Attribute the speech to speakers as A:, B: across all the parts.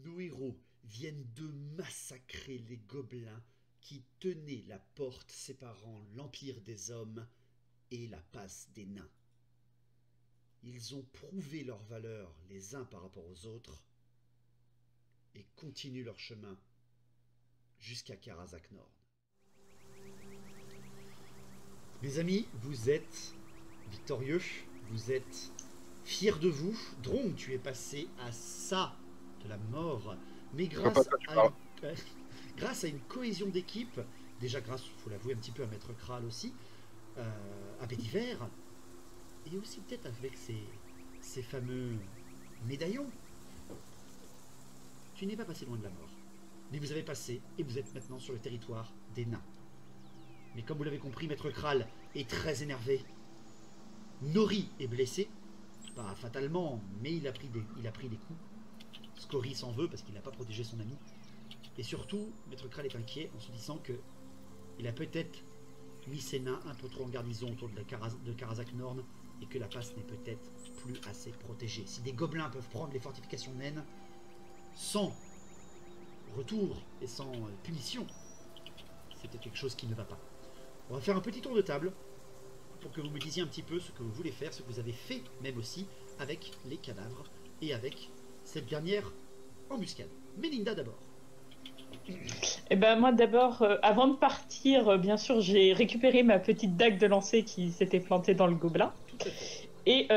A: Nos héros viennent de massacrer les gobelins qui tenaient la porte séparant l'empire des hommes et la passe des nains. Ils ont prouvé leur valeur les uns par rapport aux autres et continuent leur chemin jusqu'à Karazak Nord. Mes amis, vous êtes victorieux, vous êtes fiers de vous. Dron, tu es passé à ça de la mort, mais grâce à une cohésion d'équipe, déjà grâce, il faut l'avouer, un petit peu à Maître Kral aussi, à Bédiver, et aussi peut-être avec ces fameux médaillons. Tu n'es pas passé loin de la mort, mais vous avez passé et vous êtes maintenant sur le territoire des nains. Mais comme vous l'avez compris, Maître Kral est très énervé. Nori est blessé, pas fatalement, mais il a pris des coups. Scory s'en veut parce qu'il n'a pas protégé son ami. Et surtout, Maître Kral est inquiet en se disant que il a peut-être mis ses nains un peu trop en garnison autour de Karazak Norn et que la passe n'est peut-être plus assez protégée. Si des gobelins peuvent prendre les fortifications naines sans retour et sans punition, c'est peut-être quelque chose qui ne va pas. On va faire un petit tour de table pour que vous me disiez un petit peu ce que vous voulez faire, ce que vous avez fait même aussi avec les cadavres et avec cette dernière embuscade. Mélinda d'abord.
B: Eh ben moi d'abord, avant de partir, bien sûr, j'ai récupéré ma petite dague de lancer qui s'était plantée dans le gobelin. Et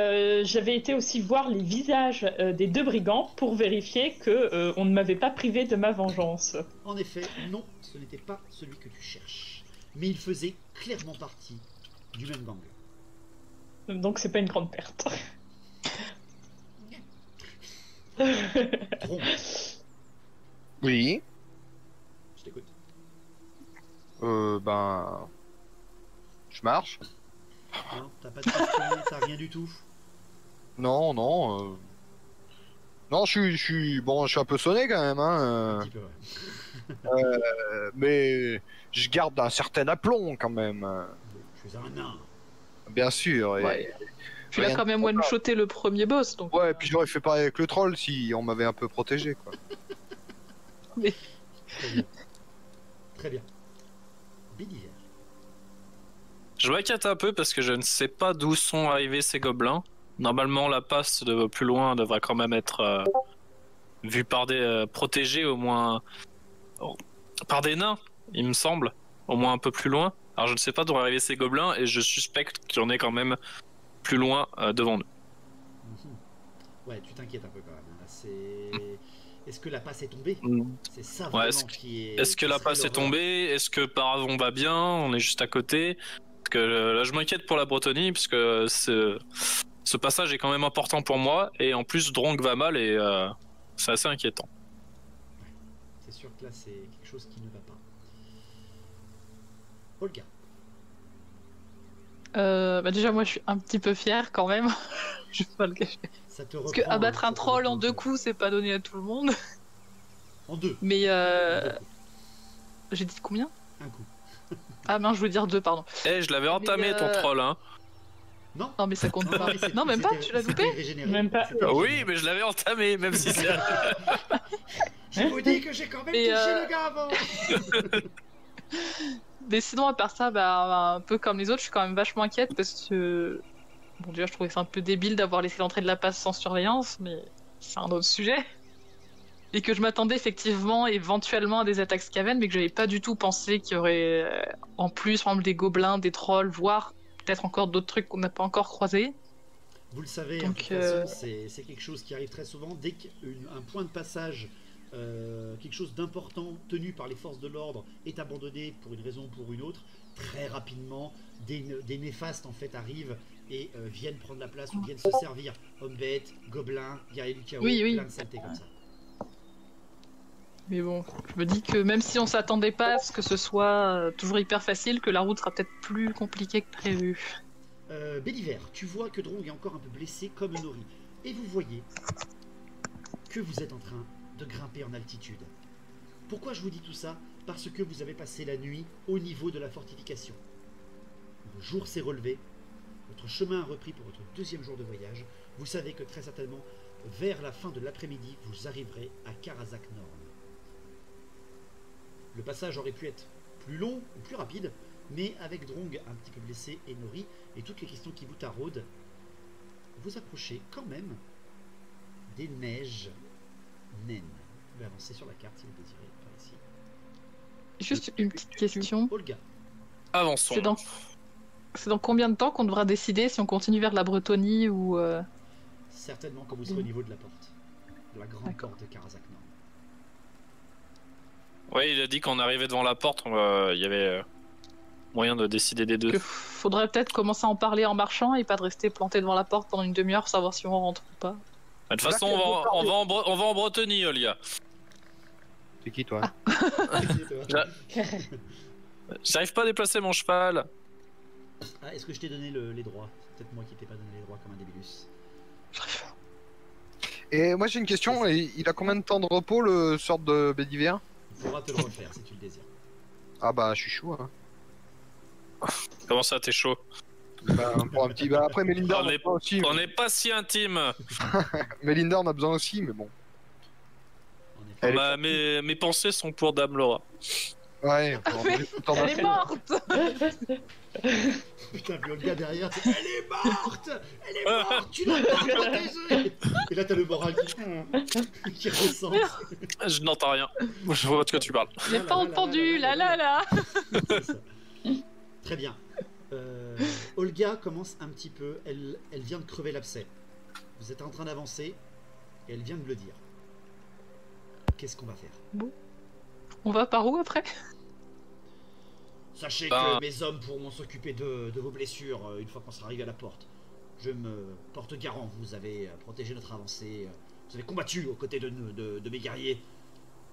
B: j'avais été aussi voir les visages des deux brigands pour vérifier que on ne m'avait pas privé de ma vengeance.
A: En effet, non, ce n'était pas celui que tu cherches. Mais il faisait clairement partie du même gang.
B: Donc c'est pas une grande perte.
A: Tron.
C: Oui.
A: Je t'écoute.
C: Ben... Je marche.
A: Non, t'as pas de questions, t'as rien du tout.
C: Non, non. Non, je suis un peu sonné quand même, hein.
A: Un petit peu, ouais.
C: Mais je garde un certain aplomb quand même.
A: Je suis un nain.
C: Bien sûr.
D: Ouais. Puis là, quand même one-shoté le premier boss, donc.
C: Ouais, puis j'aurais fait pareil avec le troll si on m'avait un peu protégé, quoi.
D: Mais...
A: Très bien. Très bien. Bédiver.
E: Je m'inquiète un peu parce que je ne sais pas d'où sont arrivés ces gobelins. Normalement, la passe de plus loin devrait quand même être vue par des protégés, au moins par des nains, il me semble, au moins un peu plus loin. Alors je ne sais pas d'où sont arrivés ces gobelins et je suspecte qu'il y en ait quand même plus loin devant nous.
A: Ouais, tu t'inquiètes un peu quand même. C'est... Est-ce que la passe est tombée? C'est ça
E: Ouais,
A: vraiment qui est...
E: Est-ce que la passe est tombée? Est-ce que Paravon va bien? On est juste à côté. Parce que là, je m'inquiète pour la Bretonnie, parce que ce passage est quand même important pour moi. Et en plus, Drong va mal et c'est assez inquiétant.
A: Ouais. C'est sûr que là, c'est quelque chose qui ne va pas. Olga.
D: Bah déjà, moi, je suis un petit peu fière quand même. Je vais pas le cacher.
A: Ça te
D: Parce que abattre un troll en 2 coups, c'est pas donné à tout le monde.
A: En 2.
D: Mais j'ai dit combien?
A: Un coup.
D: Ah mince, je voulais dire 2, pardon.
E: Eh, je l'avais entamé ton troll, hein.
A: Non.
D: Non, mais ça compte pas. Non, même pas, tu l'as loupé?
B: Même pas.
E: Oui, mais je l'avais entamé, même si c'est...
A: Je vous dis que j'ai quand même touché le gars avant.
D: Mais sinon, à part ça, bah, un peu comme les autres, je suis quand même vachement inquiète parce que... Bon, déjà, je trouvais ça un peu débile d'avoir laissé l'entrée de la passe sans surveillance, mais c'est un autre sujet. Et que je m'attendais effectivement, éventuellement, à des attaques Skaven, mais que j'avais pas du tout pensé qu'il y aurait, en plus, par exemple, des gobelins, des trolls, voire peut-être encore d'autres trucs qu'on n'a pas encore croisés.
A: Vous le savez,
D: donc,
A: de toute façon, c'est quelque chose qui arrive très souvent. Dès qu'un point de passage, quelque chose d'important tenu par les forces de l'ordre est abandonné pour une raison ou pour une autre, très rapidement, des néfastes en fait arrivent et viennent prendre la place ou viennent se servir. Hommes-bêtes, gobelins, guerriers du chaos, plein de saletés comme ça.
D: Mais bon, je me dis que même si on s'attendait pas à ce que ce soit toujours hyper facile, que la route sera peut-être plus compliquée que prévu.
A: Béliver, tu vois que Drong est encore un peu blessé comme Nori. Et vous voyez que vous êtes en train de grimper en altitude. Pourquoi je vous dis tout ça? Parce que vous avez passé la nuit au niveau de la fortification. Le jour s'est relevé, votre chemin a repris pour votre 2e jour de voyage. Vous savez que très certainement, vers la fin de l'après-midi, vous arriverez à Karazak Norn. Le passage aurait pu être plus long ou plus rapide, mais avec Drong un petit peu blessé et Nori et toutes les questions qui vous taraudent, vous approchez quand même des neiges naines. Vous pouvez avancer sur la carte si vous désirez, par ici.
D: Juste une petite question.
A: Olga,
E: Avançons.
D: C'est dans combien de temps qu'on devra décider si on continue vers la Bretonie ou...
A: certainement quand vous serez au niveau de la porte, de la grande
D: D'accord.
A: porte de Karazak Norn.
E: Ouais, il a dit qu'on arrivait devant la porte, il y avait moyen de décider des deux.
D: que faudrait peut-être commencer à en parler en marchant et pas de rester planté devant la porte pendant une demi-heure pour savoir si on rentre ou pas.
E: De toute façon, on va en Bretonie, Olga.
C: C'est qui toi?
E: J'arrive pas à déplacer mon cheval.
A: Ah, est-ce que je t'ai donné les droits? C'est peut-être moi qui t'ai pas donné les droits comme un débilus.
C: Et moi j'ai une question, il a combien de temps de repos le sort de Bédivier?
A: Tu pourras te le refaire si tu le désires.
C: Ah bah je suis chaud hein.
E: Comment ça, t'es chaud?
C: Bah, pour un petit... bah après Mélinda
E: On
C: on a
E: est-
C: besoin aussi.
E: On n'est pas si intime.
C: Mélinda on a besoin aussi mais bon.
A: En effet.
C: Elle est-
E: Mes pensées sont pour Dame Laura.
C: Ouais, on a tout le temps
D: Elle est morte.
A: Putain, puis Olga derrière, elle est morte! Elle est morte! Tu l'as pas protégée! Et là, t'as le moral qui redescend.
E: Je n'entends rien. Je vois pas de quoi tu parles.
D: J'ai pas entendu, là là là.
A: C'est ça. Très bien. Olga commence un petit peu, elle vient de crever l'abcès. Vous êtes en train d'avancer et elle vient de me le dire. Qu'est-ce qu'on va faire?
D: On va par où après?
A: Sachez
E: Ben-
A: que mes hommes pourront s'occuper de vos blessures une fois qu'on sera arrivé à la porte. Je me porte garant, vous avez protégé notre avancée, vous avez combattu aux côtés de mes guerriers.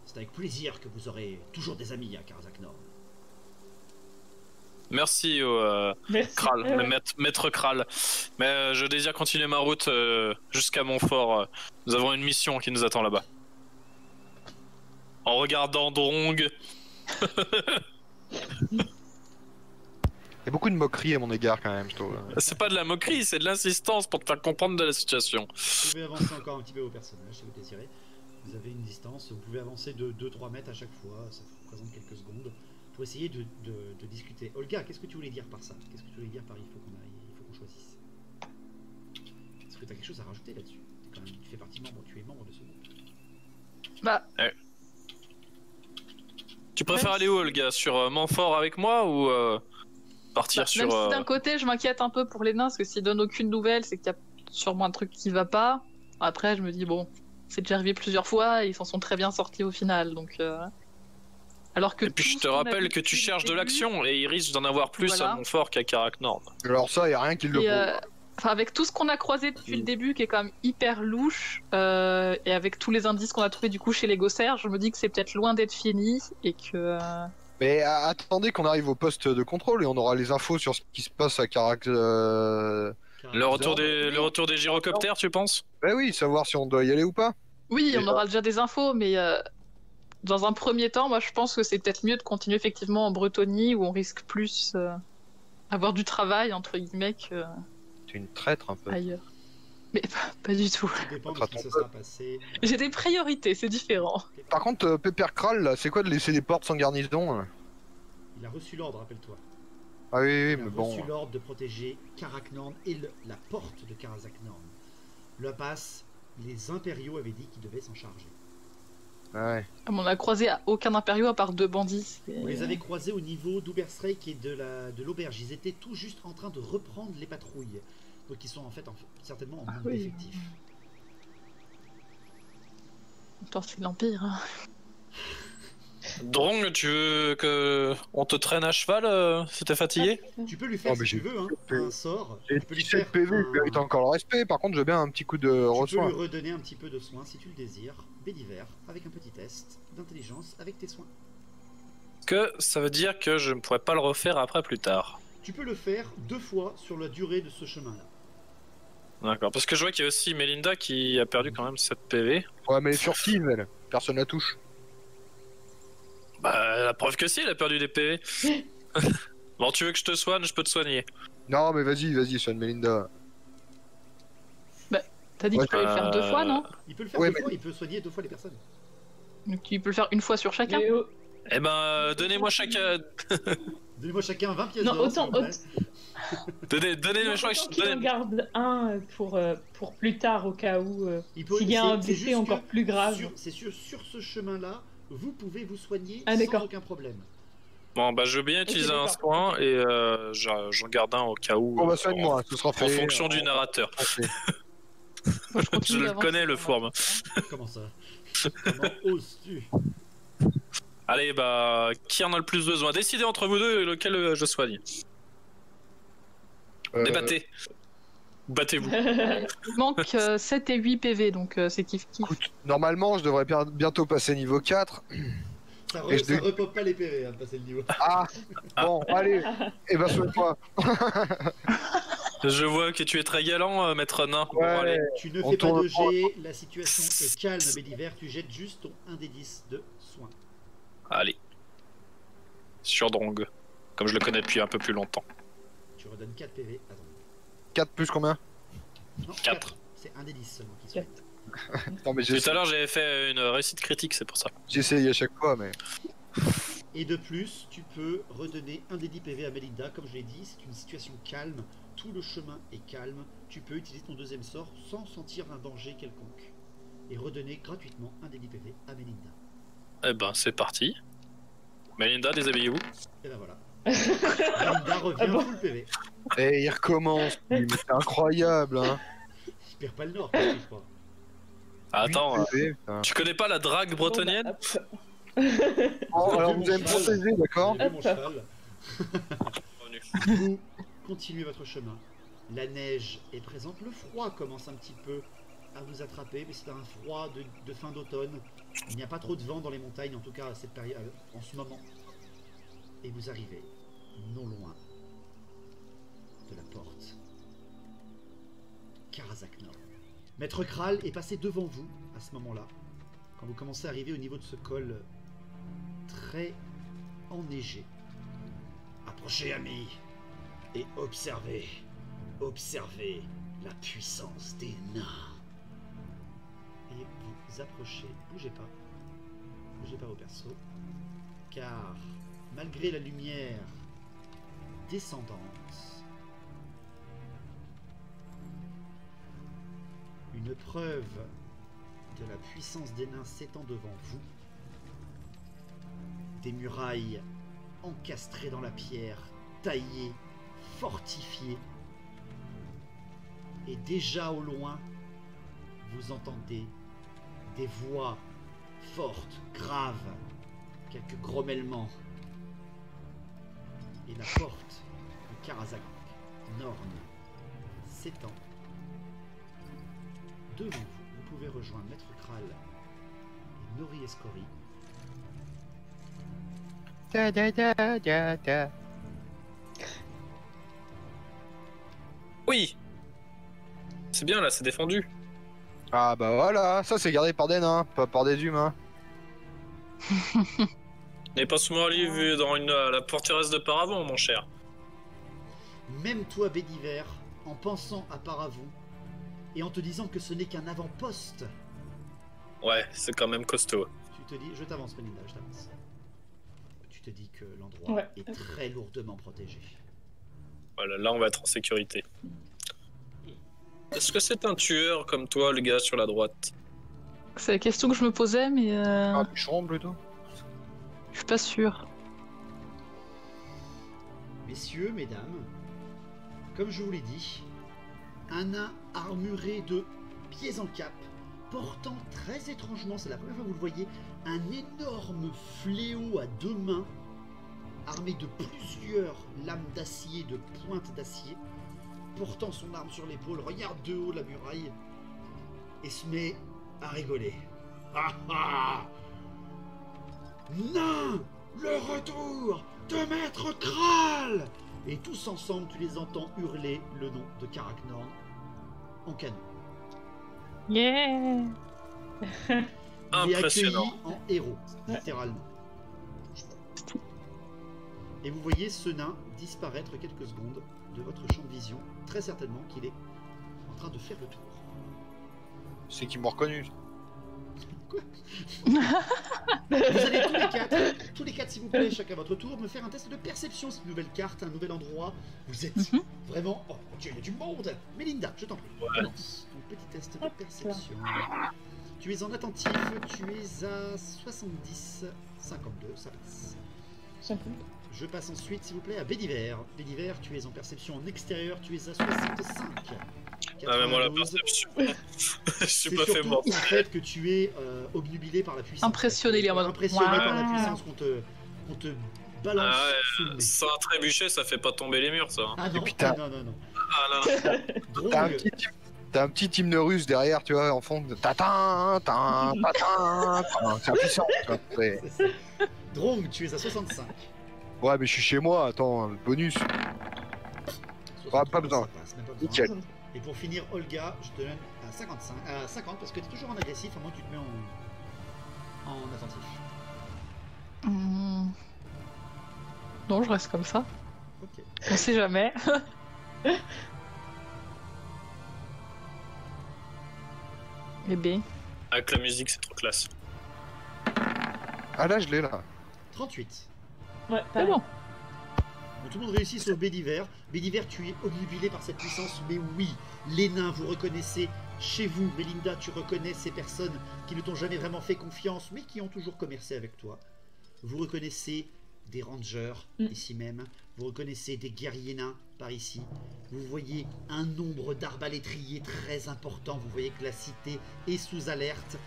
A: C'est avec plaisir que vous aurez toujours des amis à Karazak Norn.
E: Merci
B: Merci.
E: Kral,
B: Ouais, ouais.
E: maître Kral. Mais je désire continuer ma route jusqu'à Montfort. Nous avons une mission qui nous attend là-bas. En regardant Drong.
C: Il y a beaucoup de moquerie à mon égard quand même je trouve.
E: C'est pas de la moquerie, c'est de l'insistance pour te faire comprendre de la situation.
A: Vous pouvez avancer encore un petit peu vos personnages si vous désirez. Vous avez une distance, vous pouvez avancer de 2-3 mètres à chaque fois, ça représente quelques secondes, pour essayer de discuter. Olga, qu'est-ce que tu voulais dire par ça? Qu'est-ce que tu voulais dire par il faut qu'on choisisse? Est-ce que tu as quelque chose à rajouter là-dessus? Tu fais partie membre, tu es membre de ce groupe.
D: Bah,
E: Tu préfères aller où, Olga? Sur Montfort avec moi ou partir
D: même
E: sur...
D: si d'un côté je m'inquiète un peu pour les nains, parce que s'ils donnent aucune nouvelle, c'est qu'il y a sûrement un truc qui va pas. Après, je me dis, bon, c'est déjà arrivé plusieurs fois et ils s'en sont très bien sortis au final, donc... Alors que
E: Et puis
D: tout
E: je
D: ce
E: te
D: qu'on a
E: rappelle
D: vu
E: que tu
D: depuis le
E: cherches de
D: début,
E: l'action et il risque d'en avoir plus
D: Voilà.
E: à Montfort qu'à Karak Nord.
C: Alors ça y a rien qui le
D: Et,
C: prouve.
D: enfin, avec tout ce qu'on a croisé depuis le début, qui est quand même hyper louche, et avec tous les indices qu'on a trouvés du coup chez les Gossaires, je me dis que c'est peut-être loin d'être fini et que...
C: Mais attendez qu'on arrive au poste de contrôle et on aura les infos sur ce qui se passe à Karak.
E: Le retour des gyrocoptères, tu penses?
C: Bah oui, savoir si on doit y aller ou pas.
D: Oui,
C: Et
D: on aura déjà des infos, mais dans un premier temps, moi je pense que c'est peut-être mieux de continuer effectivement en Bretonie où on risque plus avoir du travail entre guillemets que
C: T'es une traître un peu.
D: ailleurs. Mais pas du tout.
A: Ça dépend de ce qui se sera passé.
D: J'ai des priorités, c'est différent.
C: Par contre, Pépère Kral, là, c'est quoi de laisser les portes sans garnison hein?
A: Il a reçu l'ordre, rappelle-toi.
C: Ah oui, oui,
A: Il
C: mais
A: a
C: bon.
A: reçu l'ordre de protéger Karak Norn et la porte de Karazak Norn. Le passe, les impériaux avaient dit qu'ils devaient s'en charger.
C: Ouais.
D: On a croisé aucun impériaux à part 2 bandits.
A: Vous les avez croisés au niveau d'Uberstreik et de l'auberge. Ils étaient tout juste en train de reprendre les patrouilles. Donc ils sont en fait certainement en manque
D: oui.
A: d'effectifs.
D: Attends, c'est l'Empire. Hein.
E: Drong, tu veux que on te traîne à cheval si t'es fatigué?
A: Tu peux lui faire,
C: Oh, mais
A: si tu
C: j'ai-
A: veux, un sort.
C: J'ai
A: Tu peux lui
C: 17
A: faire
C: PV,
A: un-
C: je mérite encore le respect. Par contre, je veux bien un petit coup de
A: Tu peux
C: reçoin.
A: lui redonner un petit peu de soin si tu le désires. Bédiver, avec un petit test d'intelligence avec tes soins.
E: Que ça veut dire que je ne pourrais pas le refaire après plus tard.
A: Tu peux le faire 2 fois sur la durée de ce chemin-là.
E: D'accord, parce que je vois qu'il y a aussi Mélinda qui a perdu quand même 7 PV.
C: Ouais, mais elle est furtive, elle. Personne la touche.
E: Bah, la preuve que si, elle a perdu des PV. Bon, tu veux que je te soigne, je peux te soigner.
C: Non, mais vas-y, soigne Mélinda.
D: T'as dit
C: Ouais,
D: qu'il fallait le faire 2 fois, non?
A: Il peut le faire
C: Ouais,
A: 2
C: mais-
A: fois, il peut soigner 2 fois les personnes.
D: Donc tu peux le faire une fois sur chacun?
B: Mais,
E: Eh ben, donnez-moi chacun.
A: Donnez-moi chacun 20 pièces
B: non,
A: d'or, s'il
B: autant,
A: vous plaît.
E: Donnez-moi
B: autant qu'il en garde un pour plus tard au cas où
A: Il peut-
B: s'il y a un
A: c'est
B: blessé
A: juste
B: encore
A: que
B: plus grave.
A: C'est sûr, sur ce chemin-là, vous pouvez vous soigner
B: Ah,
A: sans
B: d'accord.
A: aucun problème.
E: Bon, bah, je veux bien utiliser un
B: d'accord.
E: soin et j'en garde un au cas où.
C: Bon, bah, soigne-moi, ce sera fait.
E: En fonction du narrateur.
C: Ok.
D: Moi, je continue
E: Je le
D: d'avancer
E: connais, le
D: sur
E: fourbe.
A: Comment ça? Comment oses-tu?
E: Allez, bah, qui en a le plus besoin? Décidez entre vous deux lequel je soigne. Débattez. Battez-vous.
D: Il manque 7 et 8 PV, donc c'est kiff-kiff.
C: Écoute, normalement, je devrais bientôt passer niveau 4.
A: Ça,
C: Et
A: ça repop pas les PV, hein, de passer le niveau.
C: Ah bon, allez, et ben soigne-moi.
E: Je vois que tu es très galant, maître nain. Bon, allez.
C: Ouais,
A: Tu ne
C: On
A: fais pas
C: tourne
A: de
C: pas.
A: jet, la situation est calme, Béliver, tu jettes juste ton 1 des 10 de soins.
E: Allez. Sur Drong. Comme je le connais depuis un peu plus longtemps.
A: Tu redonnes 4 PV. Attends.
C: 4 plus combien?
A: Non,
E: 4.
A: C'est 1 des 10 seulement qui soigne.
C: Non, mais
E: Tout à l'heure, j'avais fait une réussite critique, c'est pour ça.
C: j'essaye à chaque fois, mais.
A: Et de plus, tu peux redonner 1 des 10 PV à Melinda. Comme je l'ai dit, c'est une situation calme. Tout le chemin est calme. Tu peux utiliser ton deuxième sort sans sentir un danger quelconque. Et redonner gratuitement 1 des 10 PV à Melinda.
E: Eh ben, c'est parti. Melinda, déshabillez-vous.
A: Et ben voilà. Melinda revient
B: Ah bon
A: full PV.
C: Et il recommence. Mais c'est incroyable, hein.
A: Il perd pas le nord, je crois.
E: Attends,
C: 8 PV, putain.
E: tu connais pas la drague bretonnienne?
B: Bon, bah, hop.
C: Bon, alors
A: J'ai
C: vous
A: vu
C: allez
A: mon
C: me
A: cheval.
C: protéger, d'accord?
A: J'ai vu mon
B: Hop.
A: cheval.
E: Revenu.
A: Vous continuez votre chemin. La neige est présente. Le froid commence un petit peu à vous attraper, mais c'est un froid de fin d'automne. Il n'y a pas trop de vent dans les montagnes, en tout cas à cette période, en ce moment. Et vous arrivez non loin de la porte. Karazak Nord. Maître Kral est passé devant vous à ce moment-là, quand vous commencez à arriver au niveau de ce col très enneigé. Approchez, amis, et observez, observez la puissance des nains. Et vous approchez, bougez pas vos persos, car malgré la lumière descendante, une preuve de la puissance des nains s'étend devant vous. Des murailles encastrées dans la pierre, taillées, fortifiées. Et déjà au loin, vous entendez des voix fortes, graves, quelques grommellements. Et la porte de Karazak Norn s'étend devant vous. Vous pouvez rejoindre Maître Kral et Nori Escori.
C: Da, da, da, da, da.
E: Oui. C'est bien là, c'est défendu.
C: Ah bah voilà, ça c'est gardé par des nains, pas par des humains.
E: Et pas souvent allé vu dans la forteresse de Paravon, mon cher.
A: Même toi, Bédiver, en pensant à Paravon et en te disant que ce n'est qu'un avant-poste,
E: Ouais, c'est quand même costaud.
A: tu te dis, je t'avance, Melinda, je t'avance. Tu te dis que l'endroit
B: Ouais.
A: est très lourdement protégé.
E: Voilà, là on va être en sécurité. Est-ce que c'est un tueur comme toi, le gars sur la droite?
D: C'est la question que je me posais, mais
C: Un bûcheron plutôt.
D: je suis pas sûre.
A: Messieurs, mesdames, comme je vous l'ai dit, un nain armuré de pieds en cap, portant très étrangement, c'est la première fois que vous le voyez, un énorme fléau à 2 mains, armé de plusieurs lames d'acier, de pointes d'acier, portant son arme sur l'épaule, regarde de haut la muraille et se met à rigoler. Ah ah! Nain, le retour de Maître Kral! Et tous ensemble, tu les entends hurler le nom de Karak Norn en canon.
D: Yeah!
A: Il est
E: Impressionnant.
A: accueilli en héros, littéralement. Et vous voyez ce nain disparaître quelques secondes de votre champ de vision. Très certainement qu'il est en train de faire le tour.
C: C'est qu'ils m'ont reconnu.
A: Vous allez tous les quatre, s'il vous plaît, chacun à votre tour, me faire un test de perception. C'est une nouvelle carte, un nouvel endroit. Vous êtes vraiment... Oh mon Dieu, il y a du monde. Mélinda, je t'en prie. Commence ton petit test de perception. Tu es en attentif, tu es à 70, 52, ça passe. Je passe ensuite, s'il vous plaît, à Bédiver. Bédiver, tu es en perception en extérieur, tu es à 65.
E: Ah, mais moi, la
A: 92.
E: perception. Je suis
A: C'est
E: pas fait
A: surtout
E: mort.
A: en fait que tu es obnubilé par la puissance.
D: Impressionné, il est en mode,
A: Impressionné par la
D: waouh.
A: puissance qu'on te balance
E: Ah
A: sous le
E: ouais,
A: nez.
E: sans un trébuchet, ça fait pas tomber les murs, ça. Hein.
A: Ah non,
C: puis t'as-
A: non, non, non.
E: Ah non.
A: Drôle.
C: T'as un petit hymne russe derrière, tu vois, en fond. Tatin, tatin, tatin, tatin. C'est impuissant, tu vois. Ouais.
A: C'est ça. Drong, tu es à 65.
C: Ouais, mais je suis chez moi, attends, le bonus.
A: 63,
C: pas besoin.
A: ça passe, même pas besoin.
C: Nickel.
A: Et pour finir, Olga, je te donne à 55, à 50 parce que tu es toujours en agressif, à moins que tu te mets en attentif.
D: Non, je reste comme ça.
A: Ok.
D: On sait jamais. Bébé.
E: Avec la musique, c'est trop classe.
C: Ah là, je l'ai là.
A: 38.
B: Ouais,
D: C'est bon.
A: Donc, tout le monde réussit sauf Bédiver. Bédiver, tu es obnubilé par cette puissance, mais oui, les nains, vous reconnaissez chez vous. Mélinda, tu reconnais ces personnes qui ne t'ont jamais vraiment fait confiance, mais qui ont toujours commercé avec toi. Vous reconnaissez des rangers, ici même. Vous reconnaissez des guerriers nains, par ici. Vous voyez un nombre d'arbalétriers très important. Vous voyez que la cité est sous alerte.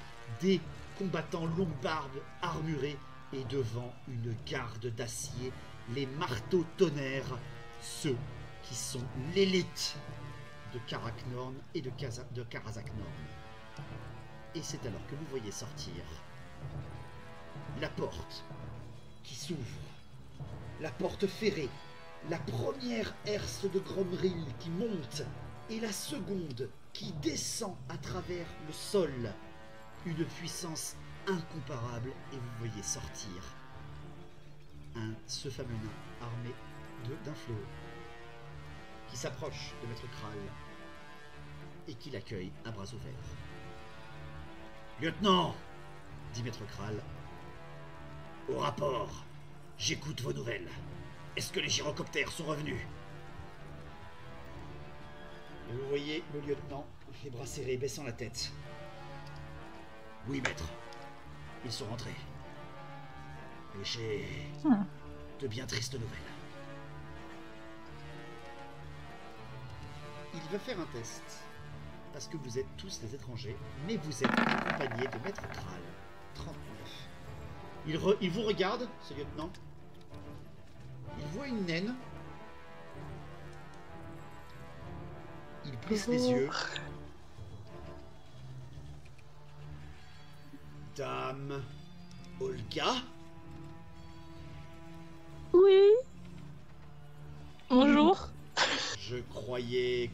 A: Des combattants longue barbe, armurés, et devant une garde d'acier, les marteaux tonnerres, ceux qui sont l'élite de Karaknorn et de Karazaknorn. Et c'est alors que vous voyez sortir la porte qui s'ouvre, la porte ferrée, la première herse de Gromril qui monte et la seconde qui descend à travers le sol. Une puissance incomparable et vous voyez sortir ce fameux nain armé d'un fléau qui s'approche de Maître Kral et qui l'accueille à bras ouverts. Lieutenant, dit Maître Kral, au rapport, j'écoute vos nouvelles. Est-ce que les gyrocoptères sont revenus? Et vous voyez le lieutenant, les bras serrés, baissant la tête. Oui, maître. Ils sont rentrés. Et j'ai de bien tristes nouvelles. Il va faire un test. Parce que vous êtes tous des étrangers, mais vous êtes accompagnés de Maître Kral. 39. Il vous regarde, ce lieutenant. Il voit une naine. Il plisse les yeux. Dame Olga?
D: Oui. Bonjour.
A: Je ne croyais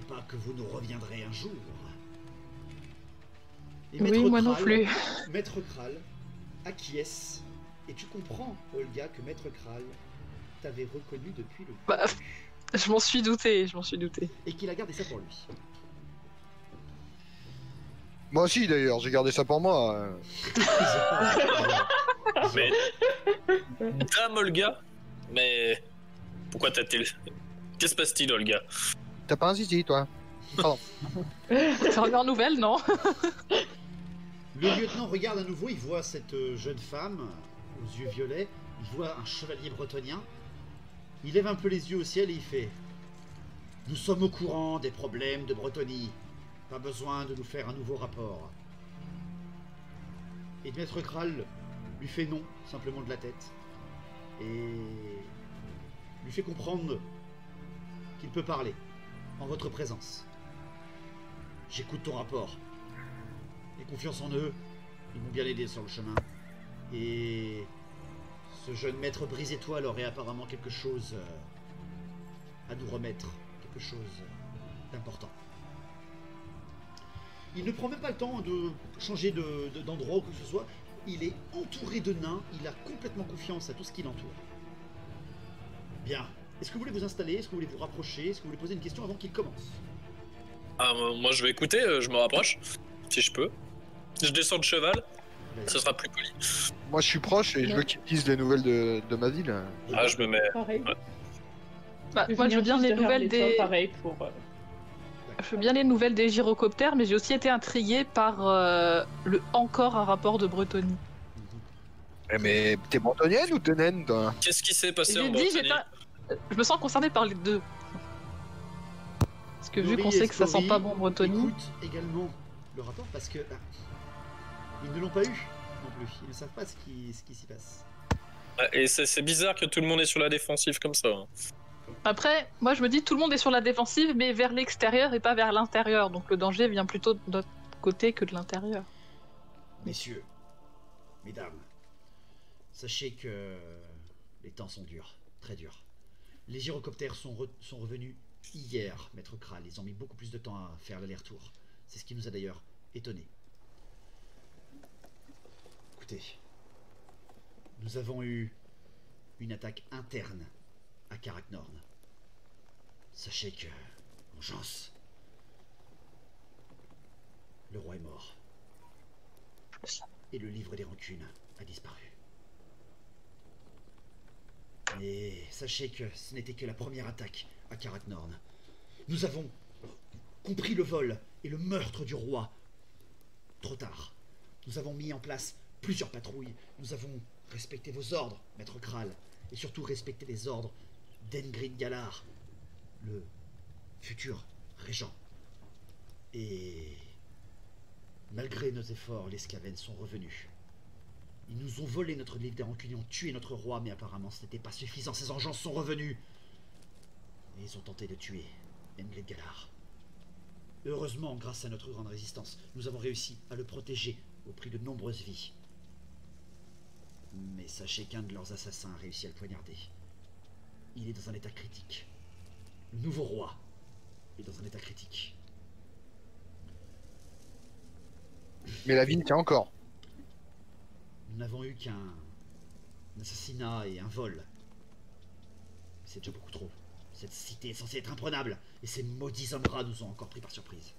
A: pas que vous nous reviendrez un jour. Et
D: Oui, moi non plus.
A: Maître Kral acquiesce. Et tu comprends, Olga, que Maître Kral t'avait reconnu depuis le début.
D: Bah, je m'en suis douté,
A: Et qu'il a gardé ça pour lui.
C: Moi aussi, d'ailleurs, j'ai gardé ça pour moi.
E: Mais. Dame Olga? Mais. Pourquoi t'as-t-il. Qu'est-ce se passe-t-il, Olga?
C: T'as pas un zizi, toi? Pardon.
D: C'est une nouvelle, non?
A: Le lieutenant regarde à nouveau, il voit cette jeune femme aux yeux violets, il voit un chevalier bretonien, il lève un peu les yeux au ciel et il fait « Nous sommes au courant des problèmes de Bretonie, pas besoin de nous faire un nouveau rapport. » Et Maître Kral lui fait non, simplement de la tête, et lui fait comprendre qu'il peut parler en votre présence. « J'écoute ton rapport. Aie confiance en eux, ils m'ont bien aidé sur le chemin. Et ce jeune maître brise-étoile aurait apparemment quelque chose à nous remettre, quelque chose d'important. » Il ne prend même pas le temps de changer d'endroit ou quoi que ce soit. Il est entouré de nains, il a complètement confiance à tout ce qui l'entoure. Bien. Est-ce que vous voulez vous installer? Est-ce que vous voulez vous rapprocher? Est-ce que vous voulez poser une question avant qu'il commence?
E: Ah, moi je vais écouter, je me rapproche, si je peux. Je descends de cheval, ça sera plus poli.
C: Moi, je suis proche et je veux qu'ils me disent les nouvelles de ma ville.
E: Ah, je me mets.
B: Pareil.
E: Ouais.
D: Bah, moi, je veux bien les nouvelles des.
B: Pareil pour.
D: Je veux bien les nouvelles des gyrocoptères, mais j'ai aussi été intriguée par le encore un rapport de Bretonie.
C: Mais t'es bretonnienne ou t'es naine, toi?
E: Qu'est-ce qui s'est passé en
D: J'ai dit,
E: Bretagne?
D: je me sens concernée par les deux. Parce que vu
A: Laurie
D: qu'on
A: et
D: sait que ça sent
A: Flory
D: pas bon Bretonie.
A: écoutent également le rapport parce que ils ne l'ont pas eu non plus. Ils ne savent pas ce qui s'y passe.
E: Et c'est bizarre que tout le monde est sur la défensive comme ça. Hein.
D: Après, moi je me dis tout le monde est sur la défensive, mais vers l'extérieur et pas vers l'intérieur. Donc le danger vient plutôt de notre côté que de l'intérieur.
A: Messieurs, mesdames, sachez que les temps sont durs, très durs. Les gyrocoptères sont revenus hier, Maître Kral. Ils ont mis beaucoup plus de temps à faire l'aller-retour. C'est ce qui nous a d'ailleurs étonnés. Écoutez, nous avons eu une attaque interne à Karaknorn. Sachez que, vengeance, le roi est mort. Et le livre des rancunes a disparu. Et sachez que ce n'était que la première attaque à Karaknorn. Nous avons compris le vol et le meurtre du roi trop tard. Nous avons mis en place plusieurs patrouilles. Nous avons respecté vos ordres, Maître Kral, et surtout respecté les ordres d'Engrid Galar, le futur régent. Et malgré nos efforts, les Skaven sont revenus. Ils nous ont volé notre livre des rancunes, ils ont tué notre roi, mais apparemment ce n'était pas suffisant. Ces engences sont revenus. Et ils ont tenté de tuer Engrid Galar. Heureusement, grâce à notre grande résistance, nous avons réussi à le protéger au prix de nombreuses vies. Mais sachez qu'un de leurs assassins a réussi à le poignarder. Il est dans un état critique. Le nouveau roi est dans un état critique.
C: Mais la ville tient encore.
A: Nous n'avons eu qu'un assassinat et un vol. C'est déjà beaucoup trop. Cette cité est censée être imprenable, et ces maudits hommes rats nous ont encore pris par surprise.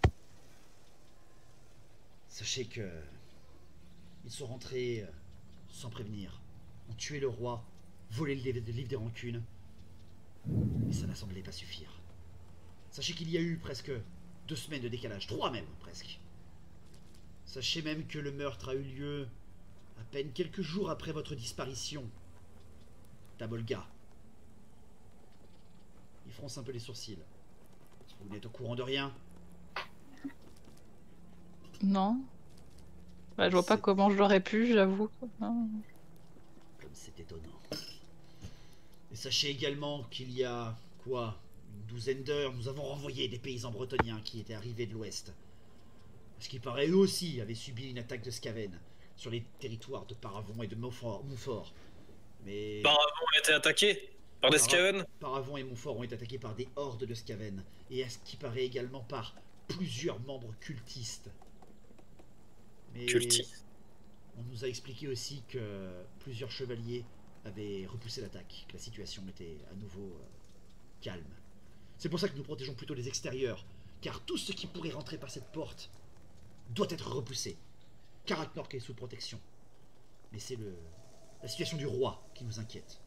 A: Sachez que ils sont rentrés sans prévenir, ont tué le roi, volé le livre des rancunes, mais ça n'a semblé pas suffire. Sachez qu'il y a eu presque 2 semaines de décalage, 3 même presque. Sachez même que le meurtre a eu lieu à peine quelques jours après votre disparition, Tabolga. Il fronce un peu les sourcils. Vous n'êtes au courant de rien?
D: Non. Bah, je vois pas comment je l'aurais pu, j'avoue. Non.
A: Comme c'est étonnant. Et sachez également qu'il y a, quoi, une douzaine d'heures, nous avons renvoyé des paysans bretoniens qui étaient arrivés de l'ouest. Parce qu'il paraît eux aussi avaient subi une attaque de Skaven sur les territoires de Paravon et de Montfort. Mais
E: Paravon a été attaqué par des Skaven.
A: Paravon et Montfort ont été attaqués par des hordes de Skaven. Et à ce qui paraît également par plusieurs membres cultistes. Mais on nous a expliqué aussi que plusieurs chevaliers avaient repoussé l'attaque, que la situation était à nouveau calme. C'est pour ça que nous protégeons plutôt les extérieurs, car tout ce qui pourrait rentrer par cette porte doit être repoussé. Karaknorn est sous protection. Mais c'est la situation du roi qui nous inquiète.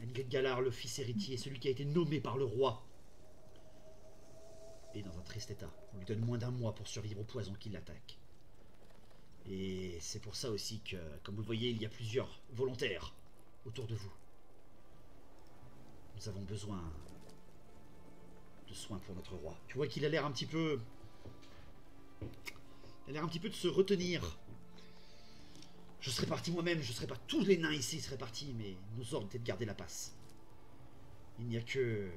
A: Engrid Galar, le fils héritier, celui qui a été nommé par le roi, est dans un triste état. On lui donne moins d'1 mois pour survivre au poison qui l'attaque. Et c'est pour ça aussi que, comme vous le voyez, il y a plusieurs volontaires autour de vous. Nous avons besoin de soins pour notre roi. Tu vois qu'il a l'air un petit peu... Il a l'air un petit peu de se retenir. Je serais parti moi-même, je serais pas... Tous les nains ici seraient partis, mais nos ordres étaient de garder la passe. Il n'y a que...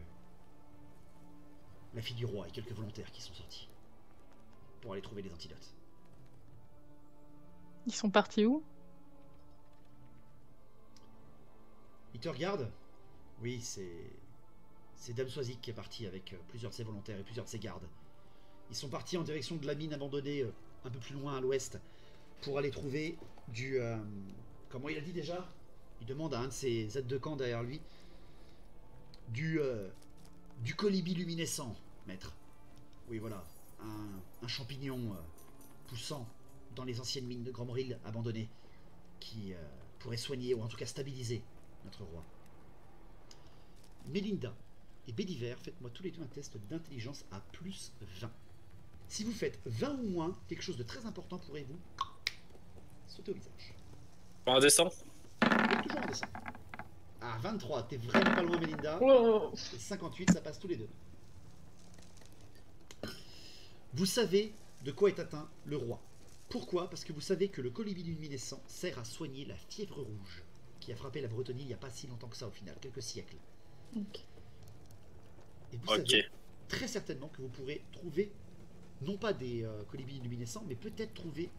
A: la fille du roi et quelques volontaires qui sont sortis. Pour aller trouver les antidotes.
D: Ils sont partis où?
A: Il te regarde? Oui, c'est Dame Soisic qui est parti avec plusieurs de ses volontaires et plusieurs de ses gardes. Ils sont partis en direction de la mine abandonnée un peu plus loin à l'ouest pour aller trouver du... comment il a dit déjà? Il demande à un de ses aides de camp derrière lui. Du colibri luminescent, maître. oui voilà, un champignon poussant dans les anciennes mines de Gromril abandonnées qui pourrait soigner ou en tout cas stabiliser notre roi. Mélinda et Béliver, faites-moi tous les deux un test d'intelligence à plus 20. Si vous faites 20 ou moins, quelque chose de très important pourrait vous sauter au visage.
E: Un dessin.
A: Toujours un dessin. Ah, 23, t'es vraiment pas loin, Mélinda.
B: Oh.
A: Et 58, ça passe tous les deux. Vous savez de quoi est atteint le roi. Pourquoi? Parce que vous savez que le colibri luminescent sert à soigner la fièvre rouge qui a frappé la Bretonie il n'y a pas si longtemps que ça au final, quelques siècles.
B: Ok.
A: Et vous savez très certainement que vous pourrez trouver, non pas des colibris luminescents, mais peut-être trouver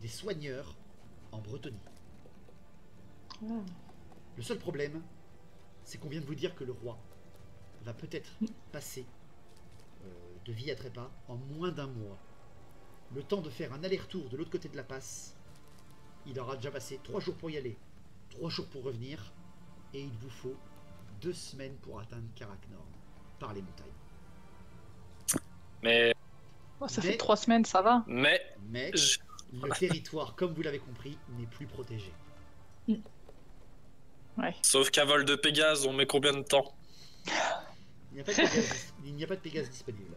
A: des soigneurs en Bretonie.
B: Ah.
A: Le seul problème, c'est qu'on vient de vous dire que le roi va peut-être passer de vie à trépas en moins d'un mois. Le temps de faire un aller-retour de l'autre côté de la passe, il aura déjà passé 3 jours pour y aller, 3 jours pour revenir, et il vous faut 2 semaines pour atteindre Karaknorn par les montagnes.
E: Mais
D: Oh, ça fait 3 semaines, ça va.
A: Mais le territoire, comme vous l'avez compris, n'est plus protégé.
D: Ouais.
E: sauf qu'à vol de Pégase, on met combien de temps?
A: Il n'y a pas de Pégase, il n'y a pas de Pégase disponible.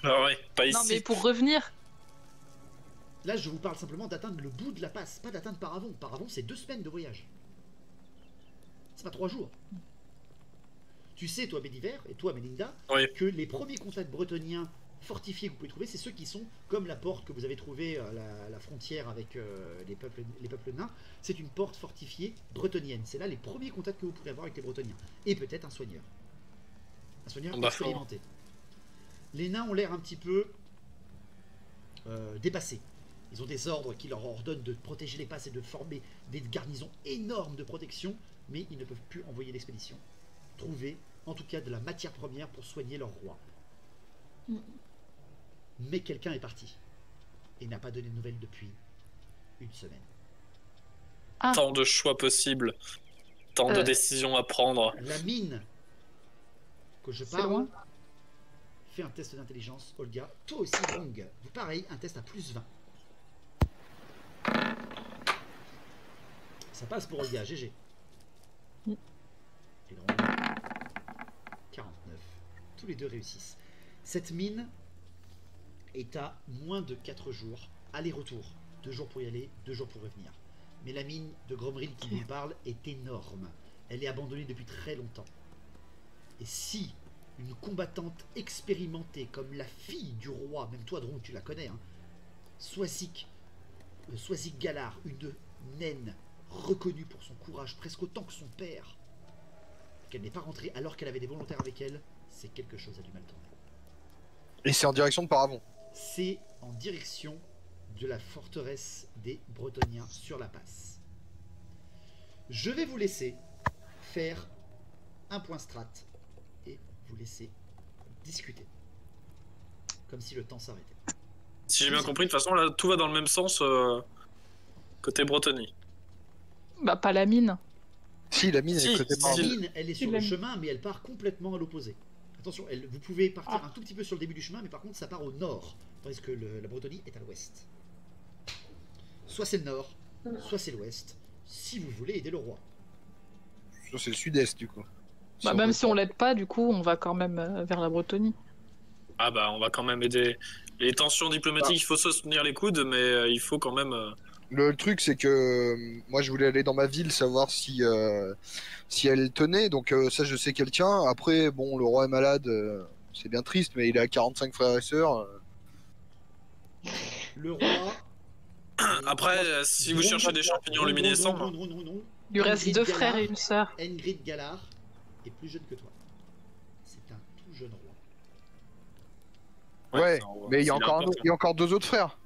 E: Ah ouais, pas ici.
D: Non, mais pour revenir.
A: Là, je vous parle simplement d'atteindre le bout de la passe, pas d'atteindre Paravon. Paravon, c'est 2 semaines de voyage. C'est pas 3 jours. Tu sais, toi, Béliver, et toi, Mélinda,
E: Oui.
A: que les premiers contacts bretoniens fortifiés que vous pouvez trouver, c'est ceux qui sont comme la porte que vous avez trouvée à la frontière avec les peuples nains. C'est une porte fortifiée bretonienne. C'est là les premiers contacts que vous pourrez avoir avec les Bretoniens. Et peut-être un soigneur. Un soigneur expérimenté. Les nains ont l'air un petit peu dépassés. Ils ont des ordres qui leur ordonnent de protéger les passes et de former des garnisons énormes de protection, mais ils ne peuvent plus envoyer l'expédition. Trouver, en tout cas, de la matière première pour soigner leur roi. Mais quelqu'un est parti et n'a pas donné de nouvelles depuis 1 semaine.
D: Ah.
E: Tant de choix possibles, tant de décisions à prendre.
A: La mine que je
D: C'est
A: parle,
D: loin.
A: fais un test d'intelligence, Olga. Toi aussi, Rong. Vous pareil, un test à plus 20. Ça passe pour Olga, GG. Et Rong, 49. Tous les deux réussissent. Cette mine est à moins de 4 jours, aller-retour. 2 jours pour y aller, 2 jours pour revenir. Mais la mine de Gromril qui nous parle est énorme. Elle est abandonnée depuis très longtemps. Et si une combattante expérimentée comme la fille du roi, même toi Dron, tu la connais, hein, Swazik Galar, une naine reconnue pour son courage presque autant que son père, qu'elle n'est pas rentrée alors qu'elle avait des volontaires avec elle, c'est quelque chose à du mal tourner.
C: Et c'est en direction de Paravon.
A: C'est en direction de la forteresse des Bretoniens sur la passe. Je vais vous laisser faire un point strat et vous laisser discuter. Comme si le temps s'arrêtait.
E: Si j'ai bien compris, de toute façon, là, tout va dans le même sens côté Bretonie.
D: Bah, pas la mine.
C: Si, la mine
E: Si,
C: est côté
E: si.
A: La
C: Paravon.
A: mine, elle est sur le chemin, mais elle part complètement à l'opposé. Attention, vous pouvez partir un tout petit peu sur le début du chemin, mais par contre, ça part au nord, tandis que la Bretonie est à l'ouest. Soit c'est le nord, soit c'est l'ouest, si vous voulez aider le roi.
C: Ça, c'est le sud-est, du coup.
D: Bah, même si on l'aide pas, du coup, on va quand même vers la Bretonie.
E: Ah bah, on va quand même aider. Les tensions diplomatiques, il faut se tenir les coudes, mais il faut quand même...
C: Le truc, c'est que moi, je voulais aller dans ma ville, savoir si elle tenait. Donc ça, je sais qu'elle tient. Après, bon, le roi est malade. C'est bien triste, mais il a 45 frères et sœurs.
A: Le roi...
E: Après, si vous cherchez des champignons luminescents...
D: Il lui reste
A: Ingrid
D: 2
A: Galar.
D: frères et une sœur.
A: Ingrid Galar est plus jeune que toi. C'est un tout jeune roi.
C: Ouais,
E: non,
C: mais il y a
E: c'est
C: encore,
E: important.
C: il y a encore 2 autres frères.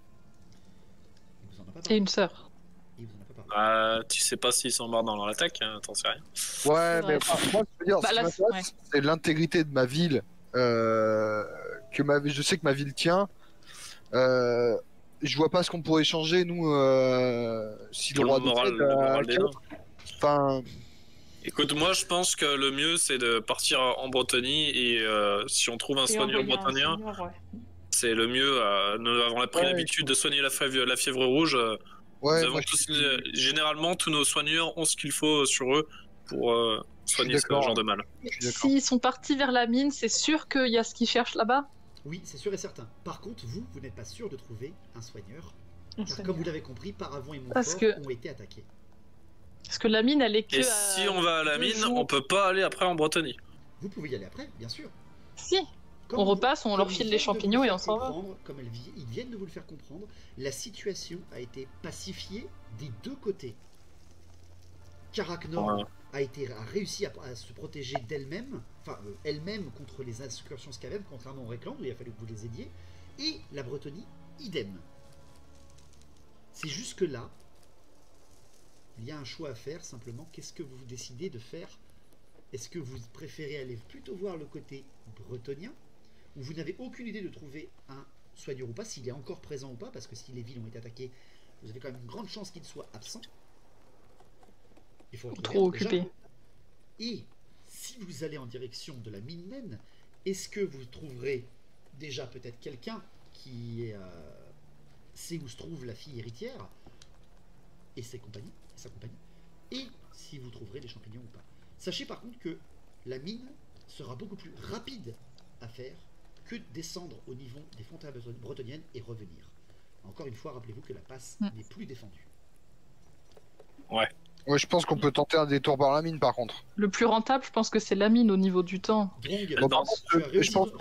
A: Il vous en a pas
D: Et
A: parlé.
D: une sœur.
A: Il vous en a pas parlé.
E: Tu sais pas s'ils sont morts dans l'attaque, hein, t'en sais rien.
C: Ouais, mais
D: Ouais.
C: moi, je veux dire,
D: Bah,
C: ce qui
D: là,
C: m'intéresse, c'est l'intégrité de ma ville. Je sais que ma ville tient. Je vois pas ce qu'on pourrait changer, nous, si le
E: Pour
C: roi
E: le moral,
C: décède
E: le
C: à
E: moral des nains.
C: 4. Enfin,
E: Écoute, moi je pense que le mieux c'est de partir en Bretonnie et si on trouve un
B: Et
E: soigneur
B: envoyer un
E: bretonien,
B: seigneur, ouais.
E: c'est le mieux. Nous avons pris
C: Ouais.
E: l'habitude de soigner la fièvre rouge. Nous
C: Ouais,
E: avons
C: moi,
E: tous,
C: je suis-
E: généralement, tous nos soigneurs ont ce qu'il faut sur eux pour soigner ce
C: d'accord.
E: genre de mal.
C: je suis d'accord.
D: S'ils sont partis vers la mine, c'est sûr qu'il y a ce qu'ils cherchent là-bas.
A: Oui, c'est sûr et certain. Par contre, vous n'êtes pas sûr de trouver un soigneur,
B: Un
A: car
B: seigneur.
A: comme vous l'avez compris, Paravent et
D: Parce
A: Montfort
D: que-
A: ont été attaqués.
D: Parce que la mine, elle est que.
E: Et si on va à la
D: 2
E: mine,
D: jours.
E: on peut pas aller après en Bretonnie.
A: Vous pouvez y aller après, bien sûr.
D: Si.
A: Comme
D: On
A: vous-
D: repasse, on leur
A: comme
D: file
A: ils
D: les
A: viennent de
D: champignons
A: vous
D: et
A: faire
D: on s'en va.
A: comprendre, comme ils viennent de vous le faire comprendre, la situation a été pacifiée des deux côtés. Karaknor
E: Ouais.
A: a réussi à se protéger d'elle-même, enfin elle-même contre les incursions Skaven, contrairement au Rekland où il a fallu que vous les aidiez, et la Bretonnie, idem. C'est jusque là, il y a un choix à faire simplement. Qu'est-ce que vous décidez de faire? Est-ce que vous préférez aller plutôt voir le côté bretonien, où vous n'avez aucune idée de trouver un soigneur ou pas, s'il est encore présent ou pas, parce que si les villes ont été attaquées, vous avez quand même une grande chance qu'il soit absent. Il faut en trouver
D: Trop
A: un, déjà.
D: occupé.
A: Et si vous allez en direction de la mine naine, est-ce que vous trouverez déjà peut-être quelqu'un qui sait où se trouve la fille héritière et sa compagnie, et si vous trouverez des champignons ou pas. Sachez par contre que la mine sera beaucoup plus rapide à faire que descendre au niveau des fontaines bretonniennes et revenir. Encore une fois, rappelez-vous que la passe n'est plus défendue.
C: Ouais, je pense qu'on peut tenter un détour par la mine par contre.
D: Le plus rentable, je pense que c'est la mine au niveau du temps.
A: Drong,
E: Bon,
C: par contre,
A: tu as réussi,
C: je pense-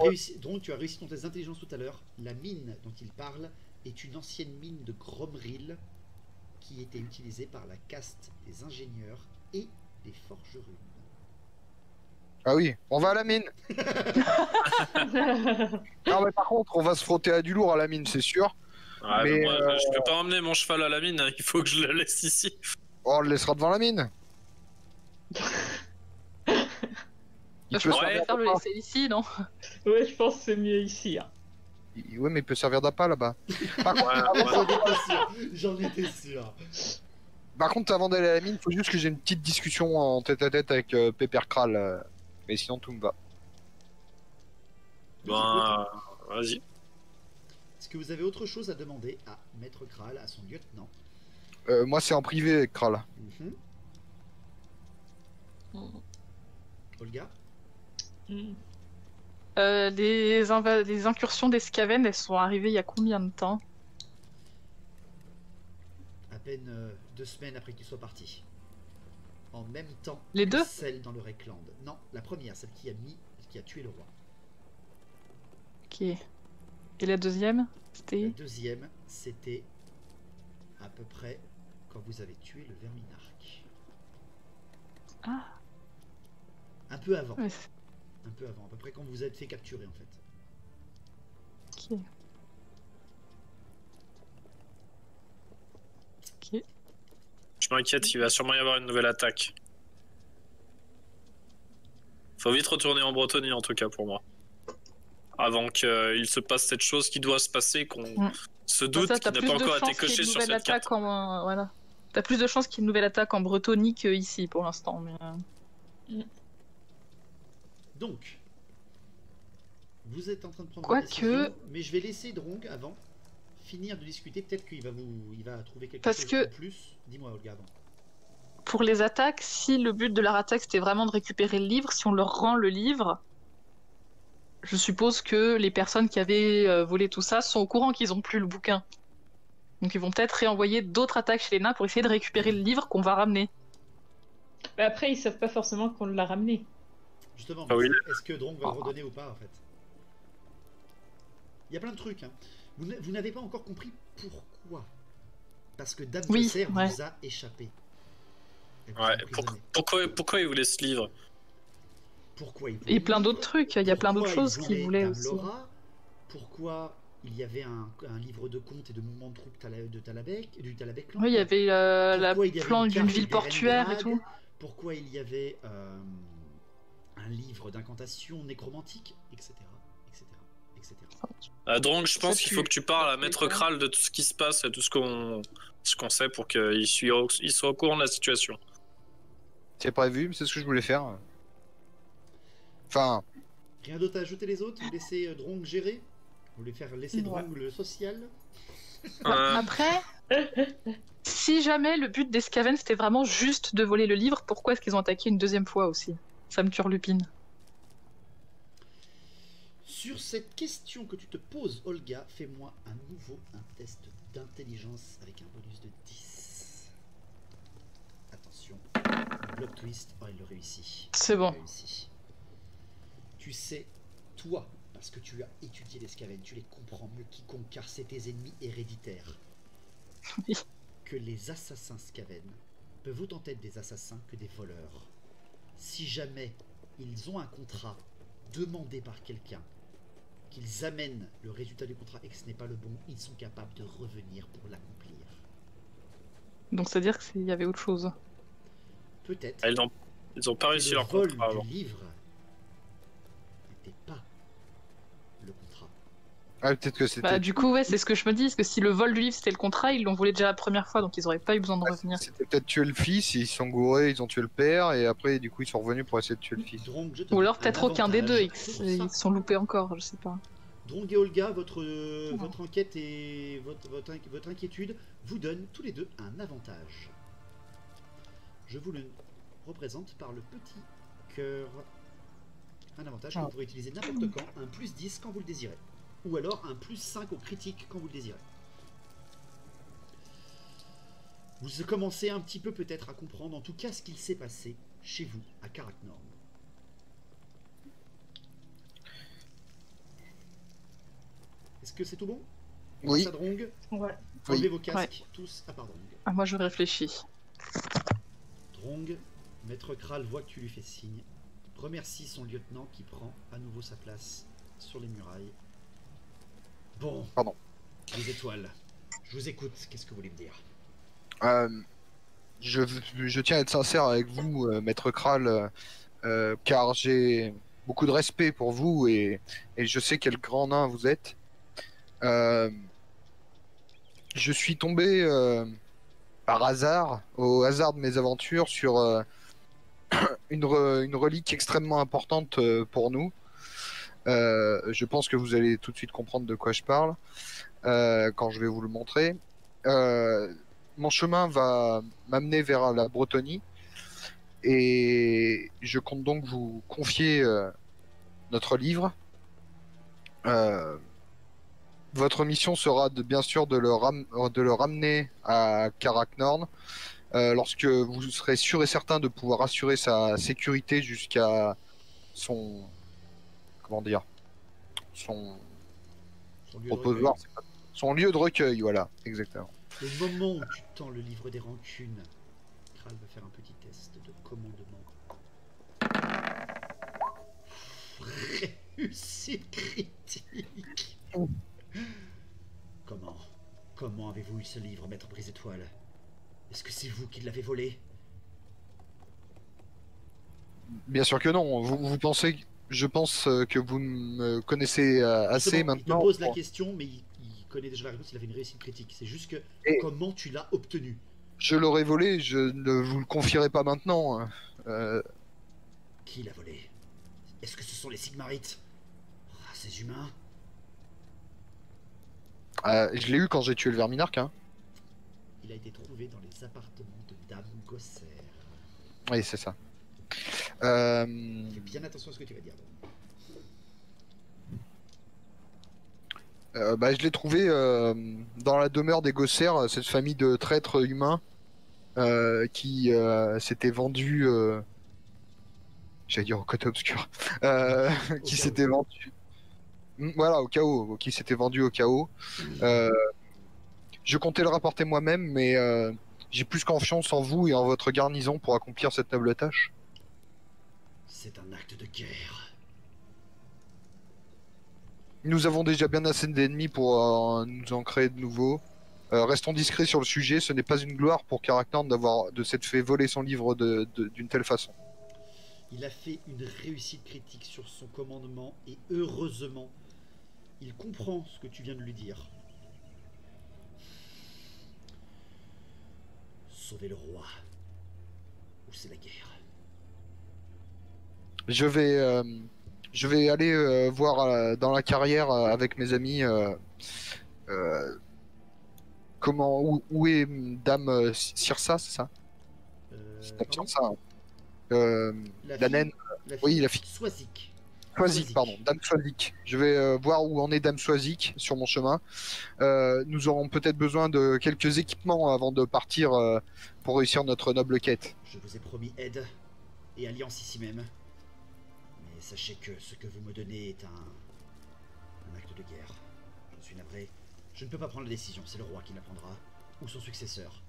A: Drong, tu as réussi dans tes intelligences tout à l'heure. La mine dont il parle est une ancienne mine de Gromril qui était utilisée par la caste des ingénieurs et des forgerons.
C: Ah oui, on va à la mine. Non mais par contre, on va se frotter à du lourd à la mine, c'est sûr.
E: Ouais,
C: Mais,
E: mais moi, je peux pas emmener mon cheval à la mine, hein, il faut que je le laisse ici.
C: Oh, on le laissera devant la mine. Il
D: Je
C: peut
D: pense qu'on
E: Ouais.
D: va faire le laisser ici, non?
B: Ouais, je pense que c'est mieux ici. Hein.
C: Ouais, mais il peut servir d'appât là-bas. Par contre,
E: Ouais,
A: J'en
E: ouais.
A: étais sûr, j'en étais sûr.
C: Par contre, avant d'aller à la mine, il faut juste que j'ai une petite discussion en tête-à-tête avec Pepper Kral. Mais sinon, tout me va.
E: Ben, vas-y.
A: Est-ce que vous avez autre chose à demander à Maître Kral, à son lieutenant?
C: Moi, c'est en privé avec Kral.
A: Olga?
B: Mm.
D: Les incursions des Skaven, elles sont arrivées il y a combien de temps?
A: À peine 2 semaines après qu'il soit parti. En même temps
D: Les
A: que
D: deux
A: celle dans le Rekland. Non, la première, celle qui a tué le roi.
D: Ok. Et la deuxième?
A: La
D: C'était.
A: deuxième, c'était à peu près quand vous avez tué le Verminarque.
D: Ah,
A: Un peu avant.
D: ouais,
A: Un peu avant, à peu près quand vous vous êtes fait capturer en fait.
D: ok. Ok.
E: Je m'inquiète, il va sûrement y avoir une nouvelle attaque. Faut vite retourner en Bretonnie en tout cas pour moi. Avant qu'il se passe cette chose qui doit se passer, qu'on se
D: Bah,
E: doute,
D: ça,
E: qui
D: t'as
E: n'a
D: plus
E: pas
D: de
E: encore été
D: chances qu'il y ait
E: coché
D: une
E: sur
D: nouvelle
E: cette carte.
D: attaque en. Voilà. T'as plus de chances qu'il y ait une nouvelle attaque en Bretonnie qu'ici pour l'instant. Mais...
A: Donc, vous êtes en train de prendre
D: Quoique-
A: une décision, mais je vais laisser Drong avant finir de discuter. Peut-être qu'il va trouver quelque
D: Parce
A: chose
D: que-
A: en plus. Dis-moi, Olga, avant.
D: Pour les attaques, si le but de leur attaque c'était vraiment de récupérer le livre, si on leur rend le livre, je suppose que les personnes qui avaient volé tout ça sont au courant qu'ils ont plus le bouquin. Donc ils vont peut-être réenvoyer d'autres attaques chez les nains pour essayer de récupérer le livre qu'on va ramener.
B: Mais après, ils savent pas forcément qu'on l'a ramené.
A: Justement,
E: Ah oui.
A: est-ce que Drong va le redonner ou pas en fait? Il y a plein de trucs. Hein. Vous n'avez pas encore compris pourquoi. Parce que Dame
D: Oui,
A: Josser
D: ouais.
A: vous a échappé. Elle vous a
E: Ouais,
A: emprisonné.
E: pourquoi il voulait ce livre?
A: Pourquoi il voulait
D: Et plein
A: le
D: d'autres
A: livre?
D: trucs, il y a plein d'autres
A: Pourquoi il
D: choses qu'ils voulaient
A: Dame
D: aussi.
A: Laura? Pourquoi il y avait un livre de contes et de mouvements de troupes du Talabecland?
D: Oui, il y avait la
A: Pourquoi il y avait
D: plan
A: une
D: d'une
A: carte
D: ville portuaire et
A: d'Erengrad?
D: tout.
A: Pourquoi il y avait un livre d'incantation nécromantique, etc. etc. etc.
E: Drong, je pense
D: Ça
E: qu'il
D: tue.
E: faut que tu parles à
D: Ça
E: Maître
D: tue.
E: Kral de tout ce qui se passe et tout ce qu'on sait pour qu'il soit au courant de la situation.
C: C'est prévu, c'est ce que je voulais faire. Enfin,
A: Rien d'autre à ajouter les autres? Vous laissez Drong gérer? Vous voulez faire laisser Drong le social?
D: Après, si jamais le but des Skaven c'était vraiment juste de voler le livre, pourquoi est-ce qu'ils ont attaqué une deuxième fois aussi? Ça me turlupine.
A: Sur cette question que tu te poses, Olga, fais-moi un test d'intelligence avec un bonus de 10. Attention, le block twist, oh, il le réussit.
D: C'est bon.
A: Réussi. Tu sais, toi, parce que tu as étudié les Skaven, tu les comprends mieux quiconque car c'est tes ennemis héréditaires.
D: Oui.
A: Que les assassins Skaven peuvent autant être des assassins que des voleurs. Si jamais ils ont un contrat demandé par quelqu'un, qu'ils amènent le résultat du contrat et que ce n'est pas le bon, ils sont capables de revenir pour l'accomplir.
D: Donc c'est-à-dire qu'il y avait autre chose.
A: Peut-être.
E: Ils ont pas réussi
A: le
E: leur
A: vol
E: contrat avant.
A: du livre n'était pas le contrat.
C: ah, peut-être que c'était.
D: Bah, du coup, ouais, c'est ce que je me dis. Parce que si le vol du livre c'était le contrat, ils l'ont volé déjà la première fois, donc ils auraient pas eu besoin de revenir.
C: C'était peut-être tuer le fils, ils se sont gourés, ils ont tué le père, et après, du coup, ils sont revenus pour essayer de tuer le fils.
A: Drong, je te
D: Ou alors
A: donne
D: peut-être
A: un
D: aucun des deux,
A: avantage pour
D: ils
A: ça.
D: se sont loupés encore, je sais pas.
A: Drong et Olga, votre enquête et votre inquiétude vous donnent tous les deux un avantage. Je vous le représente par le petit cœur. Un avantage que vous pourrez utiliser n'importe quand, un plus 10 quand vous le désirez. Ou alors un plus 5 au critique quand vous le désirez. Vous commencez un petit peu peut-être à comprendre en tout cas ce qu'il s'est passé chez vous à Karaknorn. Est-ce que c'est tout bon?
C: Oui.
A: Ça, Drong,
B: Ouais.
A: enlevez vos casques tous à part Drong.
D: Ah, moi je réfléchis.
A: Drong, Maître Kral voit que tu lui fais signe, remercie son lieutenant qui prend à nouveau sa place sur les murailles. Bon,
C: Pardon.
A: les étoiles, je vous écoute, qu'est-ce que vous voulez me dire?
C: Je tiens à être sincère avec vous, Maître Kral, car j'ai beaucoup de respect pour vous et je sais quel grand nain vous êtes. Je suis tombé par hasard, au hasard de mes aventures, sur une relique extrêmement importante pour nous. Je pense que vous allez tout de suite comprendre de quoi je parle quand je vais vous le montrer. Mon chemin va m'amener vers la Bretonie et je compte donc vous confier notre livre. Votre mission sera bien sûr de le ramener à Karaknorn lorsque vous serez sûr et certain de pouvoir assurer sa sécurité jusqu'à son... comment dire, son
A: Son lieu de
C: reposoir,
A: recueil.
C: son lieu de recueil, voilà, exactement.
A: Le moment où tu tends le livre des rancunes, Kral va faire un petit test de commandement. Réussite critique. Comment avez-vous eu ce livre, Maître Brise-Étoile? Est-ce que c'est vous qui l'avez volé?
C: Bien sûr que non. Vous pensez, je pense que vous me connaissez assez
A: Justement,
C: maintenant.
A: il te pose la question, mais il connaît déjà la réponse, il avait une réussite critique. C'est juste que comment tu l'as obtenu?
C: Je l'aurais volé, je ne vous le confierai pas maintenant.
A: Qui l'a volé? Est-ce que ce sont les Sigmarites? Ah, ces humains?
C: Je l'ai eu quand j'ai tué le Verminarque. Hein.
A: Il a été trouvé dans les appartements de Dame Gosser.
C: Oui, c'est ça.
A: Fais bien attention à ce que tu vas dire.
C: Je l'ai trouvé dans la demeure des Gosser, cette famille de traîtres humains qui s'était vendu, j'allais dire au côté obscur, qui s'était vendu. Voilà, au chaos, qui s'était vendu au chaos. Je comptais le rapporter moi-même, mais j'ai plus confiance en vous et en votre garnison pour accomplir cette noble tâche.
A: C'est un acte de guerre.
C: Nous avons déjà bien assez d'ennemis pour nous en créer de nouveaux. Restons discrets sur le sujet, ce n'est pas une gloire pour Karaknorn de s'être fait voler son livre d'une telle façon.
A: Il a fait une réussite critique sur son commandement et heureusement, il comprend ce que tu viens de lui dire. Sauver le roi, ou c'est la guerre.
C: Je vais aller voir dans la carrière avec mes amis euh, où est Dame Cirsa, c'est ça? C'est Dame
A: Pardon
C: Cirsa, hein. Euh, la
A: fille-
C: naine.
A: la
C: Oui,
A: fille
C: la fille.
A: Swazik.
C: Swazik, pardon, Dame Swazik. Je vais voir où en est Dame Swazik sur mon chemin. Nous aurons peut-être besoin de quelques équipements avant de partir pour réussir notre noble quête.
A: Je vous ai promis aide et alliance ici même. Mais sachez que ce que vous me donnez est un acte de guerre. J'en suis navré. Je ne peux pas prendre la décision, c'est le roi qui la prendra, ou son successeur.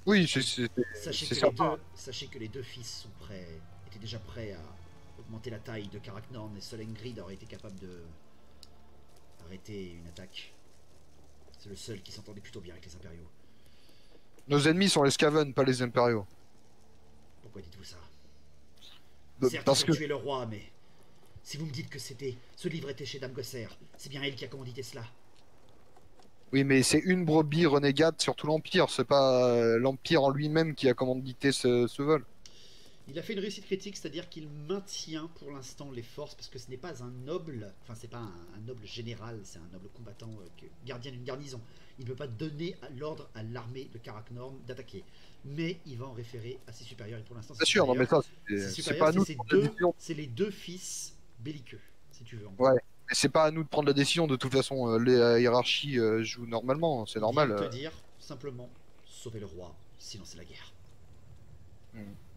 C: Oui,
A: Sachez que les deux fils étaient déjà prêts à augmenter la taille de Karaknorn, et seul Engrid aurait été capable de arrêter une attaque. C'est le seul qui s'entendait plutôt bien avec les impériaux.
C: Nos ennemis sont les Skaven, pas les impériaux.
A: Pourquoi dites-vous ça? Certes,
C: Parce
A: ils
C: que
A: ont tué le roi, mais si vous me dites que ce livre était chez Dame Gosser, c'est bien elle qui a commandité cela.
C: oui, mais c'est une brebis renégate sur tout l'Empire, c'est pas l'Empire en lui-même qui a commandité ce vol.
A: Il a fait une réussite critique, c'est-à-dire qu'il maintient pour l'instant les forces, parce que ce n'est pas un noble, enfin c'est pas un noble général, c'est un noble combattant, gardien d'une garnison. Il ne peut pas donner l'ordre à l'armée de Karaknorn d'attaquer, mais il va en référer à ses supérieurs, et pour l'instant
C: Bien sûr, non mais ça, c'est pas à nous de prendre la décision.
A: c'est les deux fils belliqueux, si tu veux.
C: Ouais, mais c'est pas à nous de prendre la décision, de toute façon, la hiérarchie joue normalement, c'est normal.
A: Il te dire, simplement, sauver le roi, sinon c'est la guerre.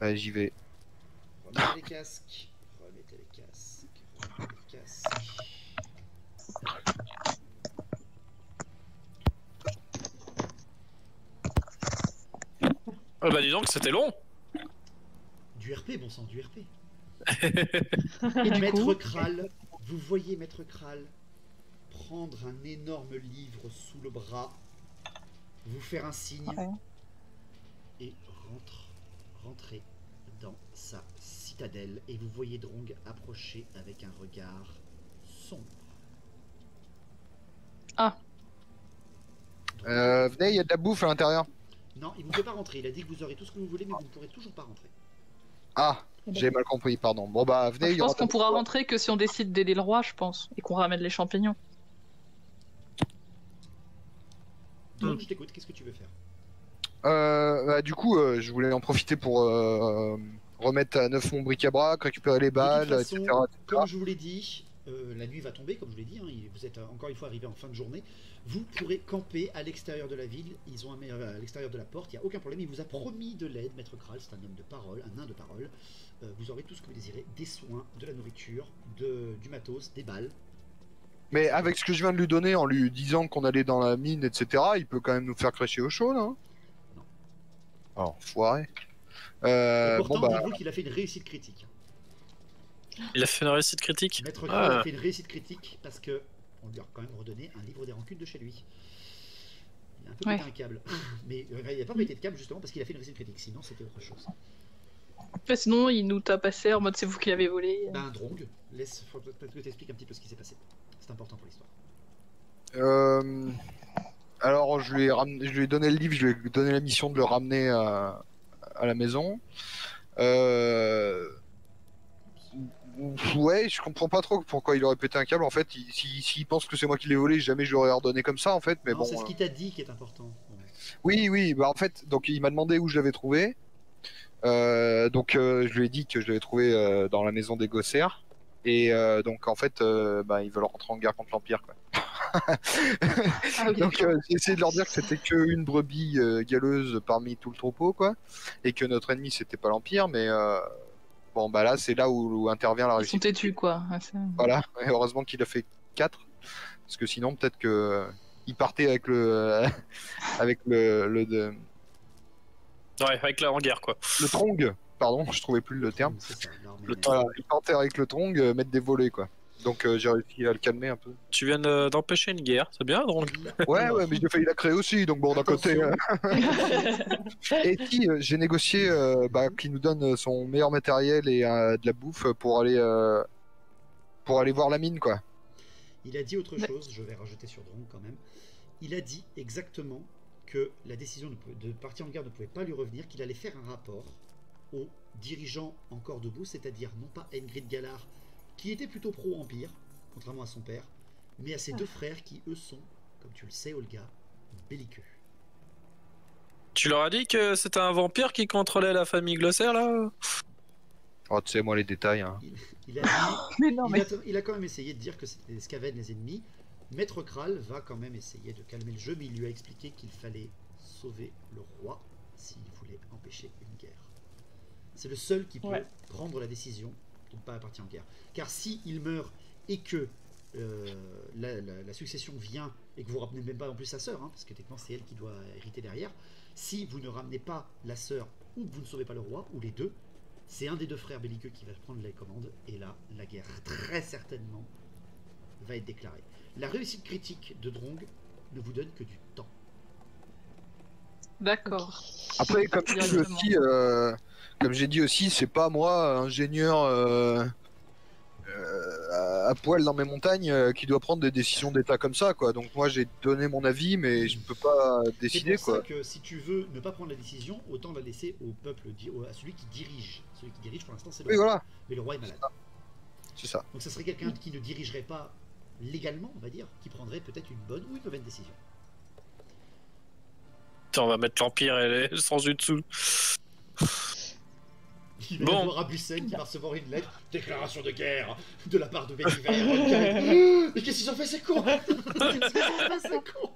C: Bah, j'y vais.
A: Remettez les casques. Remettez les casques. Remettez les casques.
E: Ah bah dis donc, c'était long.
A: Du RP, bon sang, du RP.
D: Et du
A: Maître
D: coup,
A: Kral, vous voyez Maître Kral prendre un énorme livre sous le bras, vous faire un signe
D: ouais.
A: et rentrer dans sa citadelle. Et vous voyez Drong approcher avec un regard sombre.
D: Ah,
C: Venez, il y a de la bouffe à l'intérieur.
A: Non, il vous fait pas rentrer. Il a dit que vous aurez tout ce que vous voulez, mais vous ne pourrez toujours pas rentrer.
C: Ah, j'ai mal compris, pardon. Bon bah venez,
D: je
C: il y aura
D: pense qu'on
C: de-
D: pourra rentrer que si on décide d'aider le roi, je pense, et qu'on ramène les champignons.
A: Donc, je t'écoute. Qu'est-ce que tu veux faire?
C: Bah, du coup, je voulais en profiter pour remettre à neuf mon bric-à-brac, récupérer les balles,
A: De toute façon,
C: etc., etc.
A: comme je vous l'ai dit, la nuit va tomber, comme je vous l'ai dit. Vous êtes encore une fois arrivé en fin de journée. Vous pourrez camper à l'extérieur de la ville. Ils ont à l'extérieur de la porte. Il n'y a aucun problème. Il vous a promis de l'aide, Maître Kral. C'est un homme de parole, un nain de parole. Vous aurez tout ce que vous désirez, des soins, de la nourriture, du matos, des balles.
C: Mais avec ce que je viens de lui donner, en lui disant qu'on allait dans la mine, etc., il peut quand même nous faire cracher au chaud, non?
A: Non.
C: Oh, foiré.
A: Et pourtant,
C: Bon bah,
A: dites-vous qu'il a fait une réussite critique.
E: Il a fait une réussite critique.
A: Maître Kral
E: Ah.
A: a fait une réussite critique parce que on lui a quand même redonné un livre des rancunes de chez lui. Il a un peu pété un câble. Mais il n'a pas pété de câble justement parce qu'il a fait une réussite critique. Sinon, c'était autre chose.
D: Bah, sinon, il nous tape passé en mode c'est vous qui l'avez volé.
A: Ben, Drong, faut peut-être que tu expliques un petit peu ce qui s'est passé. C'est important pour l'histoire.
C: alors je lui ai donné le livre, je lui ai donné la mission de le ramener à la maison. Ouais, je comprends pas trop pourquoi il aurait pété un câble. En fait, s'il pense que c'est moi qui l'ai volé, jamais je l'aurais redonné comme ça, en fait. Mais
A: Non,
C: bon.
A: c'est ce qu'il t'a dit qui est important. Bon.
C: Oui, bah en fait, donc il m'a demandé où je l'avais trouvé. Donc je lui ai dit que je l'avais trouvé dans la maison des Gosser. Et donc en fait, bah, ils veulent rentrer en guerre contre l'Empire, quoi.
D: Ah oui,
C: Donc j'ai essayé de leur dire que c'était qu'une brebis galeuse parmi tout le troupeau, quoi. Et que notre ennemi c'était pas l'Empire, mais bon bah là c'est là où intervient la
D: ils sont
C: réussite.
D: têtus quoi. Ouais,
C: Voilà, et heureusement qu'il a fait 4, parce que sinon peut-être que il partait avec le
E: Ouais, avec la en guerre quoi.
C: le trong, pardon, je trouvais plus le terme.
A: C'est ça, l'armée
E: Le
A: naine.
C: Voilà, il partait avec le trong, mettre des volets, quoi. Donc j'ai réussi à le calmer un peu.
E: Tu viens d'empêcher une guerre, c'est bien donc.
C: Ouais, mais j'ai failli la créer aussi, donc bon, d'un côté. Et si j'ai négocié qu'il nous donne son meilleur matériel et de la bouffe pour aller voir la mine, quoi.
A: Il a dit autre chose, je vais rajouter sur Drong quand même. Il a dit exactement que la décision de partir en guerre ne pouvait pas lui revenir, qu'il allait faire un rapport aux dirigeants encore debout, c'est-à-dire non pas Ingrid Gallard, qui était plutôt pro-Empire, contrairement à son père, mais à ses deux frères qui, eux, sont, comme tu le sais, Olga, belliqueux.
E: Tu leur as dit que c'était un vampire qui contrôlait la famille glossaire, là?
C: Oh, tu sais, moi, les détails. Hein.
A: Il a dit-
D: Mais non, mais.
A: il a quand même essayé de dire que c'était des Skaven les ennemis. Maître Kral va quand même essayer de calmer le jeu, mais il lui a expliqué qu'il fallait sauver le roi s'il voulait empêcher une guerre. C'est le seul qui peut prendre la décision de ne pas partir en guerre. Car si il meurt et que la succession vient et que vous ramenez même pas en plus sa sœur, hein, parce que techniquement c'est elle qui doit hériter derrière, si vous ne ramenez pas la sœur ou que vous ne sauvez pas le roi, ou les deux, c'est un des deux frères belliqueux qui va prendre les commandes, et là, la guerre, très certainement, va être déclarée. La réussite critique de Drong ne vous donne que du temps.
D: D'accord.
C: Après, comme j'ai dit aussi, c'est pas moi, ingénieur à poil dans mes montagnes, qui doit prendre des décisions d'état comme ça, quoi. Donc moi, j'ai donné mon avis, mais je peux pas décider,
A: C'est pour
C: quoi.
A: ça que si tu veux ne pas prendre la décision, autant la laisser au peuple, à celui qui dirige. Celui qui dirige, pour l'instant, c'est le
C: Oui,
A: roi.
C: voilà,
A: Mais le roi est malade.
C: c'est ça.
A: Donc ça serait quelqu'un qui ne dirigerait pas légalement, on va dire, qui prendrait peut-être une bonne ou une mauvaise décision.
E: Putain, on va mettre l'Empire et les sens du dessous.
A: Il va y
E: Bon.
A: avoir Abusen qui va recevoir une lettre, déclaration de guerre de la part de Béliver. Mais qu'est-ce qu'ils ont fait, c'est con. C'est con.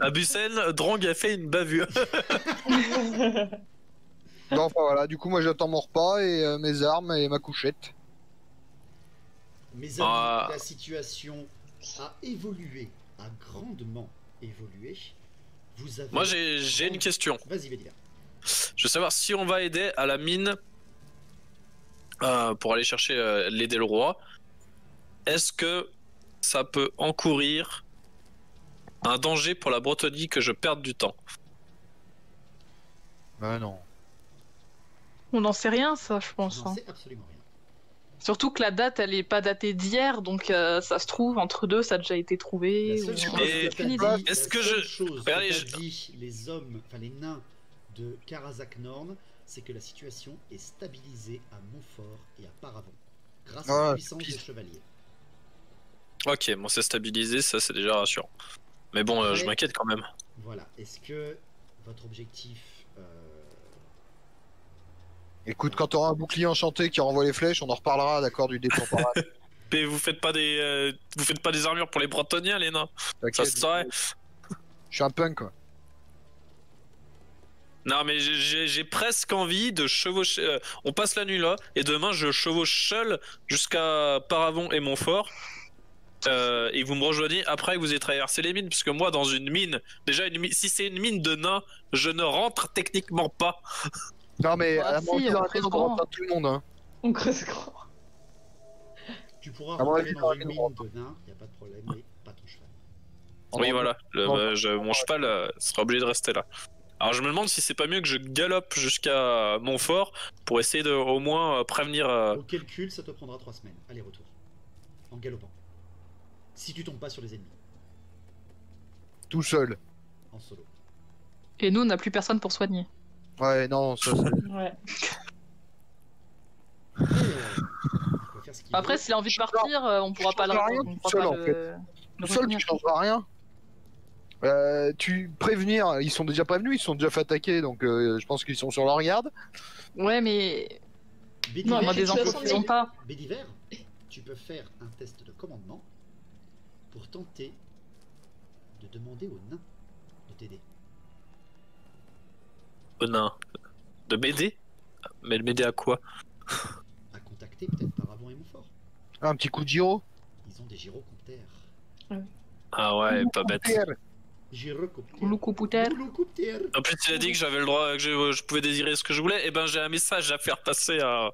E: À Bussen, Drong a fait une bavure.
C: Non, enfin voilà, du coup, moi, j'attends mon repas et mes armes et ma couchette.
A: Mes amis, la situation a évolué, a grandement évolué. Vous avez...
E: Moi, j'ai une question.
A: Vas-y, Béliver.
E: Je veux savoir si on va aider à la mine pour aller chercher l'aider le roi. Est-ce que ça peut encourir un danger pour la Bretonnie que je perde du temps?
C: Ah non.
D: On n'en sait rien, ça, je
A: Je
D: pense.
A: n'en
D: Hein.
A: sais absolument rien.
D: Surtout que la date, elle est pas datée d'hier, donc ça se trouve, entre deux, ça a déjà été trouvé.
A: La seule
D: ou-
A: chose
E: Et-
A: que t'as
D: aucune
A: dit-
D: idée.
E: Est-ce
A: la
E: que
A: seule
E: je-
A: chose
E: Regardez,
A: que
E: je-
A: t'as dit, les hommes, enfin les nains de Karazak Norn, c'est que la situation est stabilisée à Montfort et à Paravon, grâce à la puissance des chevaliers.
E: Ok, bon, c'est stabilisé, ça c'est déjà rassurant. Mais bon, je
A: Ouais.
E: m'inquiète quand même.
A: Voilà. Est-ce que votre objectif...
C: Écoute, quand t'auras un bouclier enchanté qui renvoie les flèches, on en reparlera, d'accord, du dépôt en parade.
E: Mais vous faites pas des armures pour les Bretoniens, les nains? Ça
C: T'inquiète,
E: se saurait.
C: je suis un punk, quoi.
E: Non, mais j'ai presque envie de chevaucher. On passe la nuit là, et demain je chevauche seul jusqu'à Paravon et Montfort. Et vous me rejoignez après que vous ayez traversé les mines, parce que moi, dans une mine, déjà, si c'est une mine de nains, je ne rentre techniquement pas.
C: Non, mais
D: Bah,
C: à
D: si,
C: mon avis, dans
D: on
C: la tête,
D: creuse
C: on
D: grand.
C: rentre tout le monde, hein.
B: On creuse grand.
A: Tu pourras
C: À mon
A: rentrer
C: avis,
A: dans
C: dans
A: une
C: la
A: mine
C: mine,
A: de nains, il n'y a pas de problème, mais pas ton cheval.
E: Oui, voilà.
C: Non.
E: Mon cheval sera obligé de rester là. Alors, je me demande si c'est pas mieux que je galope jusqu'à Montfort pour essayer de au moins prévenir.
A: Au calcul, ça te prendra 3 semaines, aller-retour, en galopant. Si tu tombes pas sur les ennemis,
C: Tout seul.
A: en solo.
D: Et nous, on n'a plus personne pour soigner.
C: Ouais, non, ça, c'est...
B: Ouais.
A: Il peut faire ce qu'il
D: Après,
A: veut.
D: s'il a envie de partir, on pourra pas le
C: changeras rien
D: on
C: tout
D: pourra
C: seul,
D: pas
C: en
D: le-
C: fait.
D: le
C: Tout seul, tu
D: retenir.
C: changeras rien. Tu prévenir, ils sont déjà prévenus, ils sont déjà fait attaquer, donc je pense qu'ils sont sur leur garde.
D: Ouais, mais
A: Bédiver,
D: non, moi
B: mais
D: des
B: tu
D: infos
B: vas
D: qu'ils ont pas.
A: Bédiver, tu peux faire un test de commandement pour tenter de demander aux nains de t'aider.
E: Nain. De m'aider? Mais de m'aider à quoi?
A: À contacter peut-être Paravon et Montfort.
C: Un petit coup de gyro.
A: Ils ont des gyrocoptères.
E: Ah ouais, pas bête.
A: Gyrocoptères.
D: Loukoupouter.
A: Gyrocoptères.
E: En plus, il a dit que j'avais le droit, que je pouvais désirer ce que je voulais. Et ben, j'ai un message à faire passer à.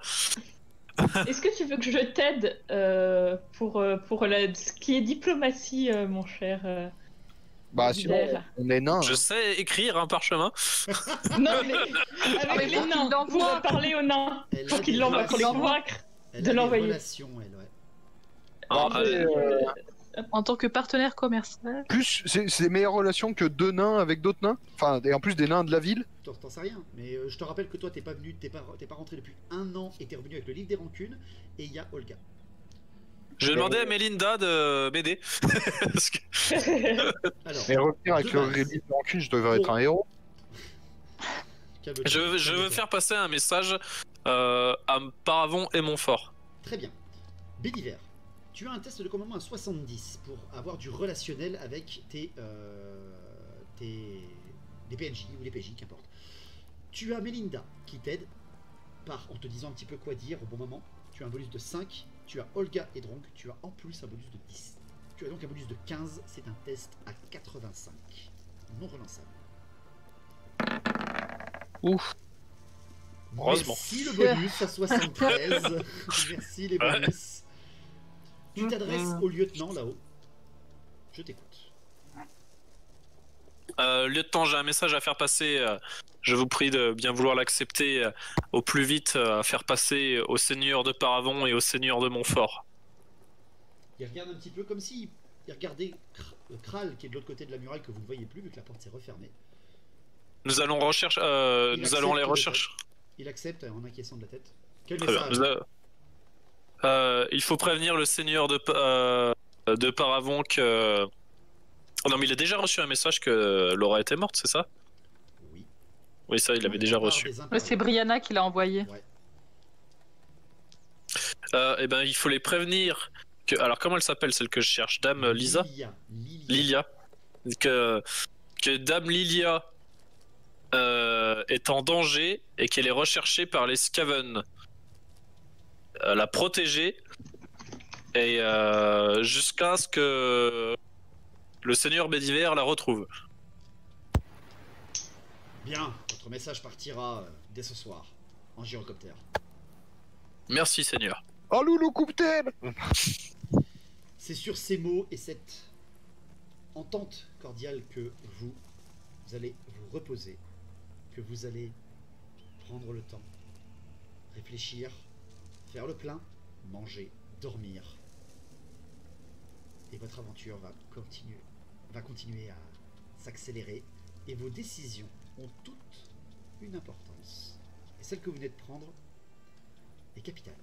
B: Est-ce que tu veux que je t'aide pour ce qui est diplomatie, mon cher
C: Bah, sinon,
B: Bédiver
C: on est nains.
E: Je
C: hein.
E: sais écrire un parchemin.
B: Non, mais
D: mais
B: avec les
D: faut qu'il
B: nains,
D: l'envoie.
B: on va parler aux nains.
A: Elle
B: Faut
A: a
B: qu'il
A: des
B: l'envoie pour les
A: relations-
B: convaincre.
A: Elle
B: de
A: a des
B: l'envoyer.
A: relations, elle, ouais.
E: Ah,
C: Après,
D: En tant que partenaire commercial.
C: Plus, c'est des meilleures relations que deux nains avec d'autres nains. Enfin, et en plus des nains de la ville.
A: T'en sais rien, mais je te rappelle que toi t'es pas venu, t'es pas rentré depuis 1 an et t'es revenu avec le livre des rancunes et il y a Olga.
E: Je vais demander à Melinda de m'aider. Parce que-
A: Alors,
C: Mais revenir avec
A: de
C: le
A: base,
C: relief de rancune, je devrais être un héros.
A: calme-toi,
E: je veux
A: calme-toi.
E: faire passer un message à Paravon et Montfort.
A: Très bien. Béliver, tu as un test de commandement à 70 pour avoir du relationnel avec les PNJ ou les PJ, qu'importe. Tu as Melinda qui t'aide en te disant un petit peu quoi dire au bon moment. Tu as un bonus de 5. Tu as Olga et Dronk. Tu as en plus un bonus de 10. Tu as donc un bonus de 15. C'est un test à 85. Non relançable.
E: Ouf. Heureusement.
A: Merci le bonus à 73. Merci les bonus. Tu t'adresses au lieutenant là-haut. Je t'écoute.
E: Lieutenant, j'ai un message à faire passer. Je vous prie de bien vouloir l'accepter au plus vite, à faire passer au seigneur de Paravon et au seigneur de Montfort.
A: Il regarde un petit peu comme si il regardait Kral qui est de l'autre côté de la muraille que vous ne voyez plus vu que la porte s'est refermée.
E: Nous allons rechercher. Nous allons les rechercher.
A: Il accepte en acquiesçant de la tête. Quel
E: Très bien.
A: message?
E: Il faut prévenir le seigneur de Paravon que. Oh non, mais il a déjà reçu un message que Laura était morte, c'est ça?
A: Oui.
E: Oui, ça, il avait déjà reçu.
D: C'est Brianna qui l'a envoyé.
A: Ouais.
E: Eh ben, il faut les prévenir que. Alors, comment elle s'appelle, celle que je cherche? Dame Lisa? Lilia. Que Dame Lilia est en danger et qu'elle est recherchée par les Scaven. La protéger et jusqu'à ce que le seigneur Bédiver la retrouve.
A: Bien, votre message partira dès ce soir en gyrocoptère.
E: Merci, seigneur.
C: Oh loulou, coupe-t-elle.
A: C'est sur ces mots et cette entente cordiale que vous allez vous reposer, que vous allez prendre le temps, réfléchir, faire le plein, manger, dormir. Et votre aventure va continuer à s'accélérer et vos décisions ont toutes une importance. Et celle que vous venez de prendre est capitale.